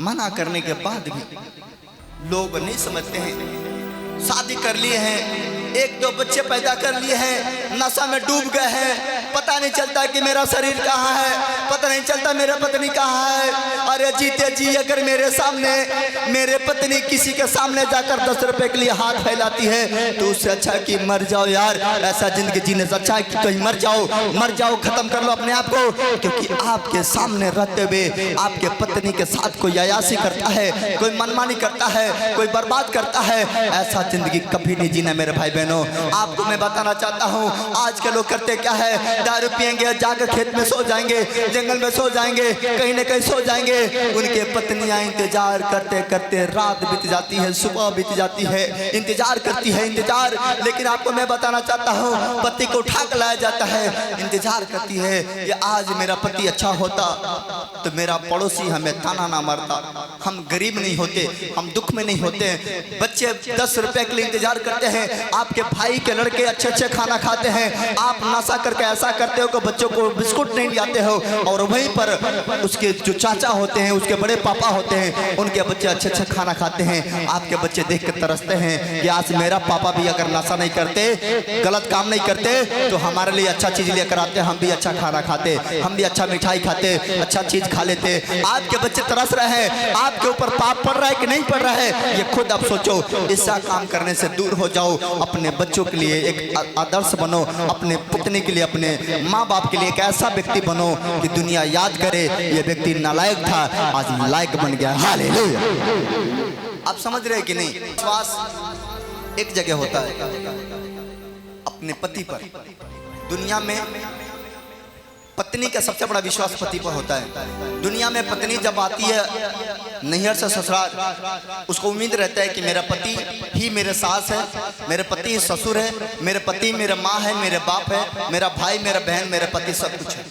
मना करने के बाद भी लोग नहीं समझते हैं। शादी कर लिए हैं, 1-2 बच्चे पैदा कर लिए हैं, नशा में डूब गए हैं, पता नहीं चलता कि मेरा शरीर कहाँ है, पता नहीं चलता मेरा पत्नी कहाँ है। अरे जीते जी अगर मेरे सामने मेरे पत्नी किसी के सामने जाकर 10 रुपए के लिए हाथ फैलाती है तो उससे अच्छा कि मर जाओ यार। ऐसा जिंदगी जीने से अच्छा है कि कहीं मर जाओ, खत्म कर लो अपने आप को। क्योंकि आपके सामने रहते हुए आपके पत्नी के साथ कोई अयासी करता है, कोई मनमानी करता है, कोई बर्बाद करता है, ऐसा जिंदगी कभी नहीं जीना। मेरे भाई बहनों, आपको मैं बताना चाहता हूँ, आज के लोग करते क्या है, दारू पियेंगे, जाकर खेत में सो जाएंगे, जंगल में सो जाएंगे, कहीं न कहीं सो जाएंगे। उनके पत्नियां इंतजार करते करते रात बीत जाती है, सुबह बीत जाती है, इंतजार करती है, इंतजार। लेकिन आपको मैं बताना चाहता हूँ, पति को उठा कर लाया जाता है, इंतजार करती है कि आज मेरा पति अच्छा होता तो मेरा पड़ोसी हमें ताना ना मारता, हम गरीब नहीं होते, हम दुख में नहीं होते। बच्चे 10 रुपए के लिए इंतजार करते हैं, आपके भाई के लड़के अच्छे खाना खाते हैं, आप नशा करके ऐसा करते हो कि बच्चों को बिस्कुट नहीं लाते हो, और वहीं पर उसके जो चाचा होते हैं, उसके बड़े पापा होते हैं, उनके बच्चे अच्छे खाना खाते हैं। आपके बच्चे देख के तरसते हैं कि आज मेरा पापा भी अगर नशा नहीं करते, गलत काम नहीं करते तो हमारे लिए अच्छा चीज लेकर आते, हम भी अच्छा खाना खाते, हम भी अच्छा मिठाई खाते, अच्छा चीज खा लेते। आपके बच्चे तरस रहे हैं, आपके ऊपर पाप पड़ रहा है कि नहीं पड़ रहा है, ये खुद आप सोचो। ऐसा काम करने से दूर हो जाओ, अपने बच्चों के लिए एक आदर्श बनो, अपने पत्नी के लिए, अपने माँ बाप के लिए एक ऐसा व्यक्ति बनो कि दुनिया याद करे ये व्यक्ति नालायक था, आज लायक बन गया। हालेलुया। आप समझ रहे हैं कि नहीं? विश्वास एक जगह होता है, अपने पति पर। दुनिया में पत्नी का सबसे बड़ा विश्वास पति पर होता है। दुनिया में पत्नी जब आती है नैहर से ससुराल, उसको उम्मीद रहता है कि मेरा पति ही मेरे सास है, मेरे पति ही ससुर है, मेरे पति मेरा माँ है, मेरे बाप है, मेरा भाई, मेरा बहन, मेरा पति सब कुछ है।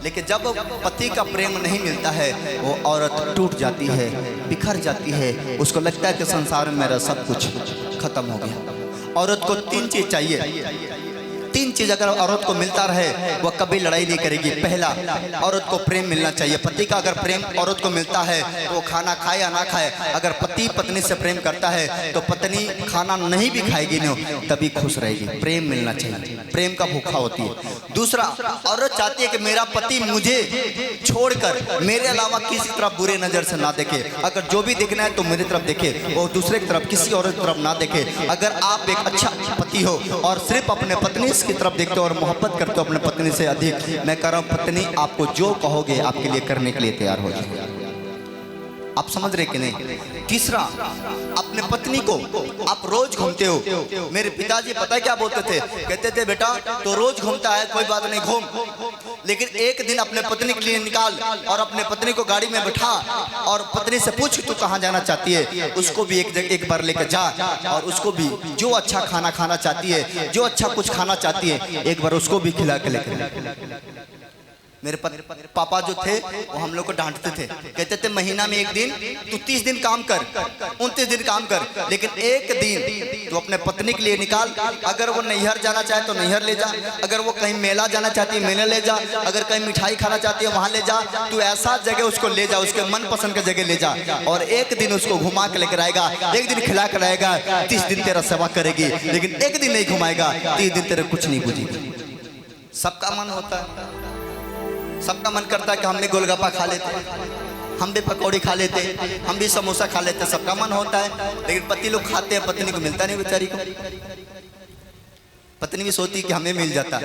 लेकिन जब पति का प्रेम नहीं मिलता है, वो औरत टूट जाती है, बिखर जाती है, उसको लगता है कि संसार में मेरा सब कुछ खत्म हो गया। औरत को 3 चीज चाहिए, 3 चीज अगर औरत को मिलता रहे वह कभी लड़ाई नहीं करेगी। पहला, औरत को प्रेम मिलना चाहिए। पति का अगर प्रेम औरत को मिलता है तो वो खाना खाए या ना खाए, अगर पति पत्नी से प्रेम करता है तो पत्नी खाना नहीं भी खाएगी नहीं तभी खुश रहेगी। प्रेम मिलना चाहिए, प्रेम का भूखा होती है। दूसरा, औरत चाहती है कि मेरा पति मुझे छोड़कर मेरे अलावा किसी तरफ बुरे नजर से ना देखे, अगर जो भी देखना है तो मेरी तरफ देखे, वो दूसरे की तरफ, किसी औरत की तरफ ना देखे। अगर आप एक अच्छा पति हो और सिर्फ अपने पत्नी की तरफ देखते हो और मोहब्बत करते हो अपने पत्नी से अधिक, मैं कह रहा हूं पत्नी आपको जो कहोगे आपके लिए करने के लिए तैयार हो जाएगी। आप समझ रहे कि नहीं? तीसरा, अपने पत्नी को आप रोज घूमते हो। मेरे पिताजी पता है क्या बोलते थे? कहते थे बेटा तो रोज घूमता है, कोई बात नहीं घूम, लेकिन एक दिन अपने पत्नी के लिए निकाल और अपने पत्नी को गाड़ी में बैठा और पत्नी से पूछ तू कहाँ जाना चाहती है, उसको भी एक बार लेकर जा और उसको भी जो अच्छा खाना खाना चाहती है, जो अच्छा कुछ खाना चाहती है, एक बार उसको भी खिला के लेकर। मेरे पापा जो थे वो हम लोग को डांटते थे, कहते थे महीना में एक दिन तू 30 दिन काम कर, 29 दिन काम कर, लेकिन एक दिन तू अपने पत्नी के लिए निकाल। अगर वो नैहर जाना चाहे तो नैहर ले जा, अगर वो कहीं मेला जाना चाहती है मेले ले जा, अगर कहीं मिठाई खाना चाहती है वहां ले जा, तू ऐसा जगह उसको ले जा, उसके मनपसंद की जगह ले जा और एक दिन उसको घुमा के लेकर आएगा, एक दिन खिला कर आएगा। 30 दिन तेरा सेवा करेगी, लेकिन एक दिन नहीं घुमाएगा, 30 दिन तेरे कुछ नहीं बुझेगी। सबका मन होता है, सबका मन करता है कि हम भी गोलगप्पा खा लेते, हम भी पकौड़ी खा लेते, हम भी समोसा खा लेते, सबका मन होता है। लेकिन पति लोग खाते हैं, पत्नी को मिलता नहीं बेचारी को। पत्नी भी सोचती कि हमें मिल जाता,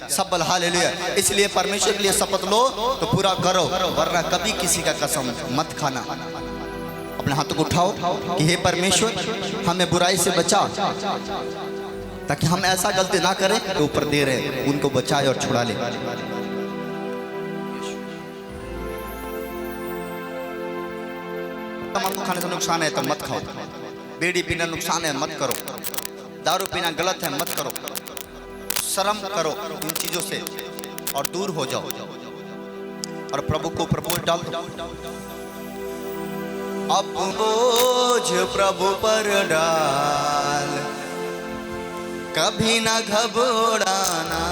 सब बल हालेलुया। इसलिए परमेश्वर के लिए शपथ लो तो पूरा करो, वरना कभी किसी का कसम मत खाना। अपने हाथों को उठाओ कि हे परमेश्वर हमें बुराई से बचा, ताकि हम ऐसा गलती ना करें तो ऊपर दे रहे उनको बचाए और छुड़ा ले। तंबाकू खाने से नुकसान है तो मत खाओ, बीड़ी पीना नुकसान है मत करो, दारू पीना गलत है मत करो, शर्म करो इन चीजों से और दूर हो जाओ और प्रभु को प्रभु डाल दो। अब बोझ प्रभु पर डाल, कभी ना घबराना।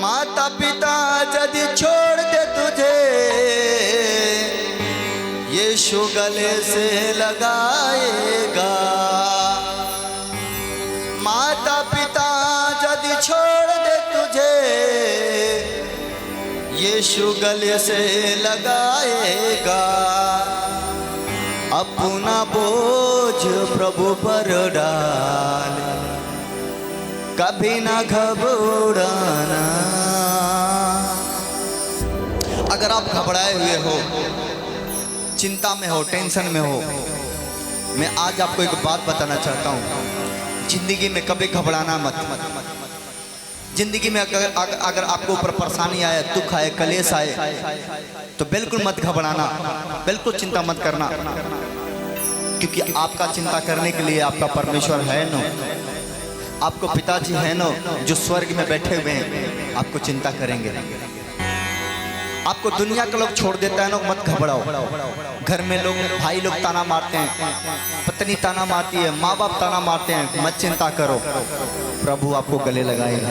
माता पिता यदि छोड़ दे तुझे, यीशु गले से लगाएगा। माता पिता यदि छोड़ दे तुझे, यीशु गले से लगाएगा। अपना बोझ प्रभु पर डाल, कभी ना घबराना। अगर आप घबराए हुए हो, चिंता में हो, टेंशन में हो, मैं आज आपको एक बात बताना चाहता हूँ। जिंदगी में कभी घबराना मत। जिंदगी में अगर आपको ऊपर परेशानी आए, दुख आए, कलेश आए, तो बिल्कुल मत घबराना, बिल्कुल चिंता मत करना, क्योंकि आपका चिंता करने के लिए आपका परमेश्वर है ना, आपको पिताजी है ना जो स्वर्ग में बैठे हुए हैं, आपको चिंता करेंगे। आपको दुनिया के लोग छोड़ देता है ना, मत घबराओ। घर में लोग, भाई लोग ताना मारते हैं, पत्नी ताना मारती है, माँ बाप ताना मारते हैं, मत चिंता करो, प्रभु आपको गले लगाएगा।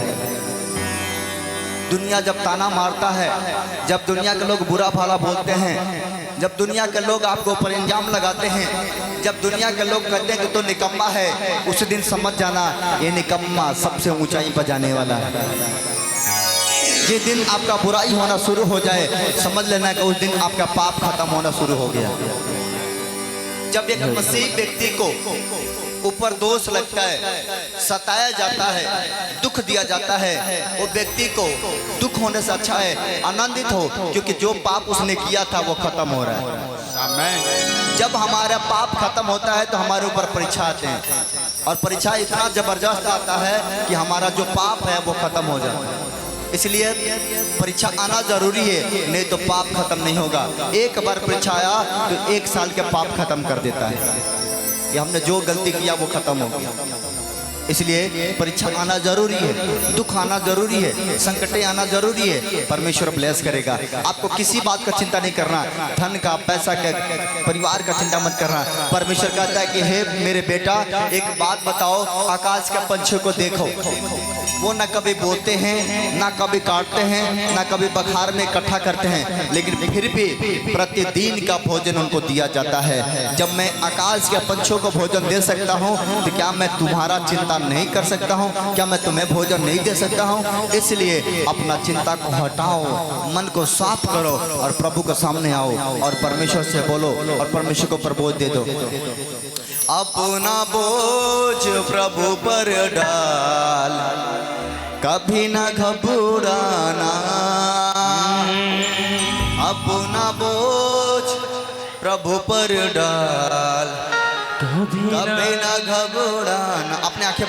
दुनिया जब ताना मारता है, जब दुनिया के लोग बुरा भला बोलते हैं, जब दुनिया के लोग आपको ऊपर इल्जाम लगाते हैं, जब दुनिया के लोग कहते हैं कि तो निकम्मा है, उस दिन समझ जाना ये निकम्मा सबसे ऊंचाई पर जाने वाला है। जिस दिन आपका बुराई होना शुरू हो जाए, समझ लेना कि उस दिन आपका पाप खत्म होना शुरू हो गया। जब एक मसीह व्यक्ति को ऊपर दोष लगता है, सताया जाता है, दुख दिया जाता है, वो व्यक्ति को दुख होने से अच्छा है आनंदित हो, क्योंकि जो पाप उसने किया था वो खत्म हो रहा है। आमीन। जब हमारा पाप खत्म होता है तो हमारे ऊपर परीक्षा आते हैं, और परीक्षा इतना जबरदस्त आता है कि हमारा जो पाप है वो खत्म हो जाता है। इसलिए परीक्षा आना जरूरी है, नहीं तो पाप खत्म नहीं होगा। एक बार परीक्षा आया तो 1 साल के पाप खत्म कर देता है, कि हमने जो गलती किया वो खत्म हो गया। इसलिए परीक्षा आना जरूरी है, दुख आना जरूरी है, संकटें आना जरूरी है। परमेश्वर ब्लेस करेगा। आपको किसी बात का चिंता नहीं करना, धन का, पैसा का, परिवार का चिंता मत करना। परमेश्वर कहता है कि हे मेरे बेटा, एक बात बताओ, आकाश के पंछियों को देखो, वो ना कभी बोते हैं, ना कभी काटते हैं, ना कभी बखार में इकट्ठा करते हैं, लेकिन फिर भी प्रतिदिन का भोजन उनको दिया जाता है। जब मैं आकाश के पंछियों को भोजन दे सकता हूँ, तो क्या मैं तुम्हारा चिंता नहीं कर सकता हूँ? क्या मैं तुम्हें भोजन नहीं दे सकता हूँ? इसलिए अपना चिंता को हटाओ, मन को साफ करो और प्रभु के सामने आओ और परमेश्वर से बोलो और परमेश्वर को प्रबोध दे दो। अपना बोझ प्रभु पर डाल, कभी ना घबराना। अपना बोझ प्रभु पर डाल, कभी ना घबराना। अपने आंखें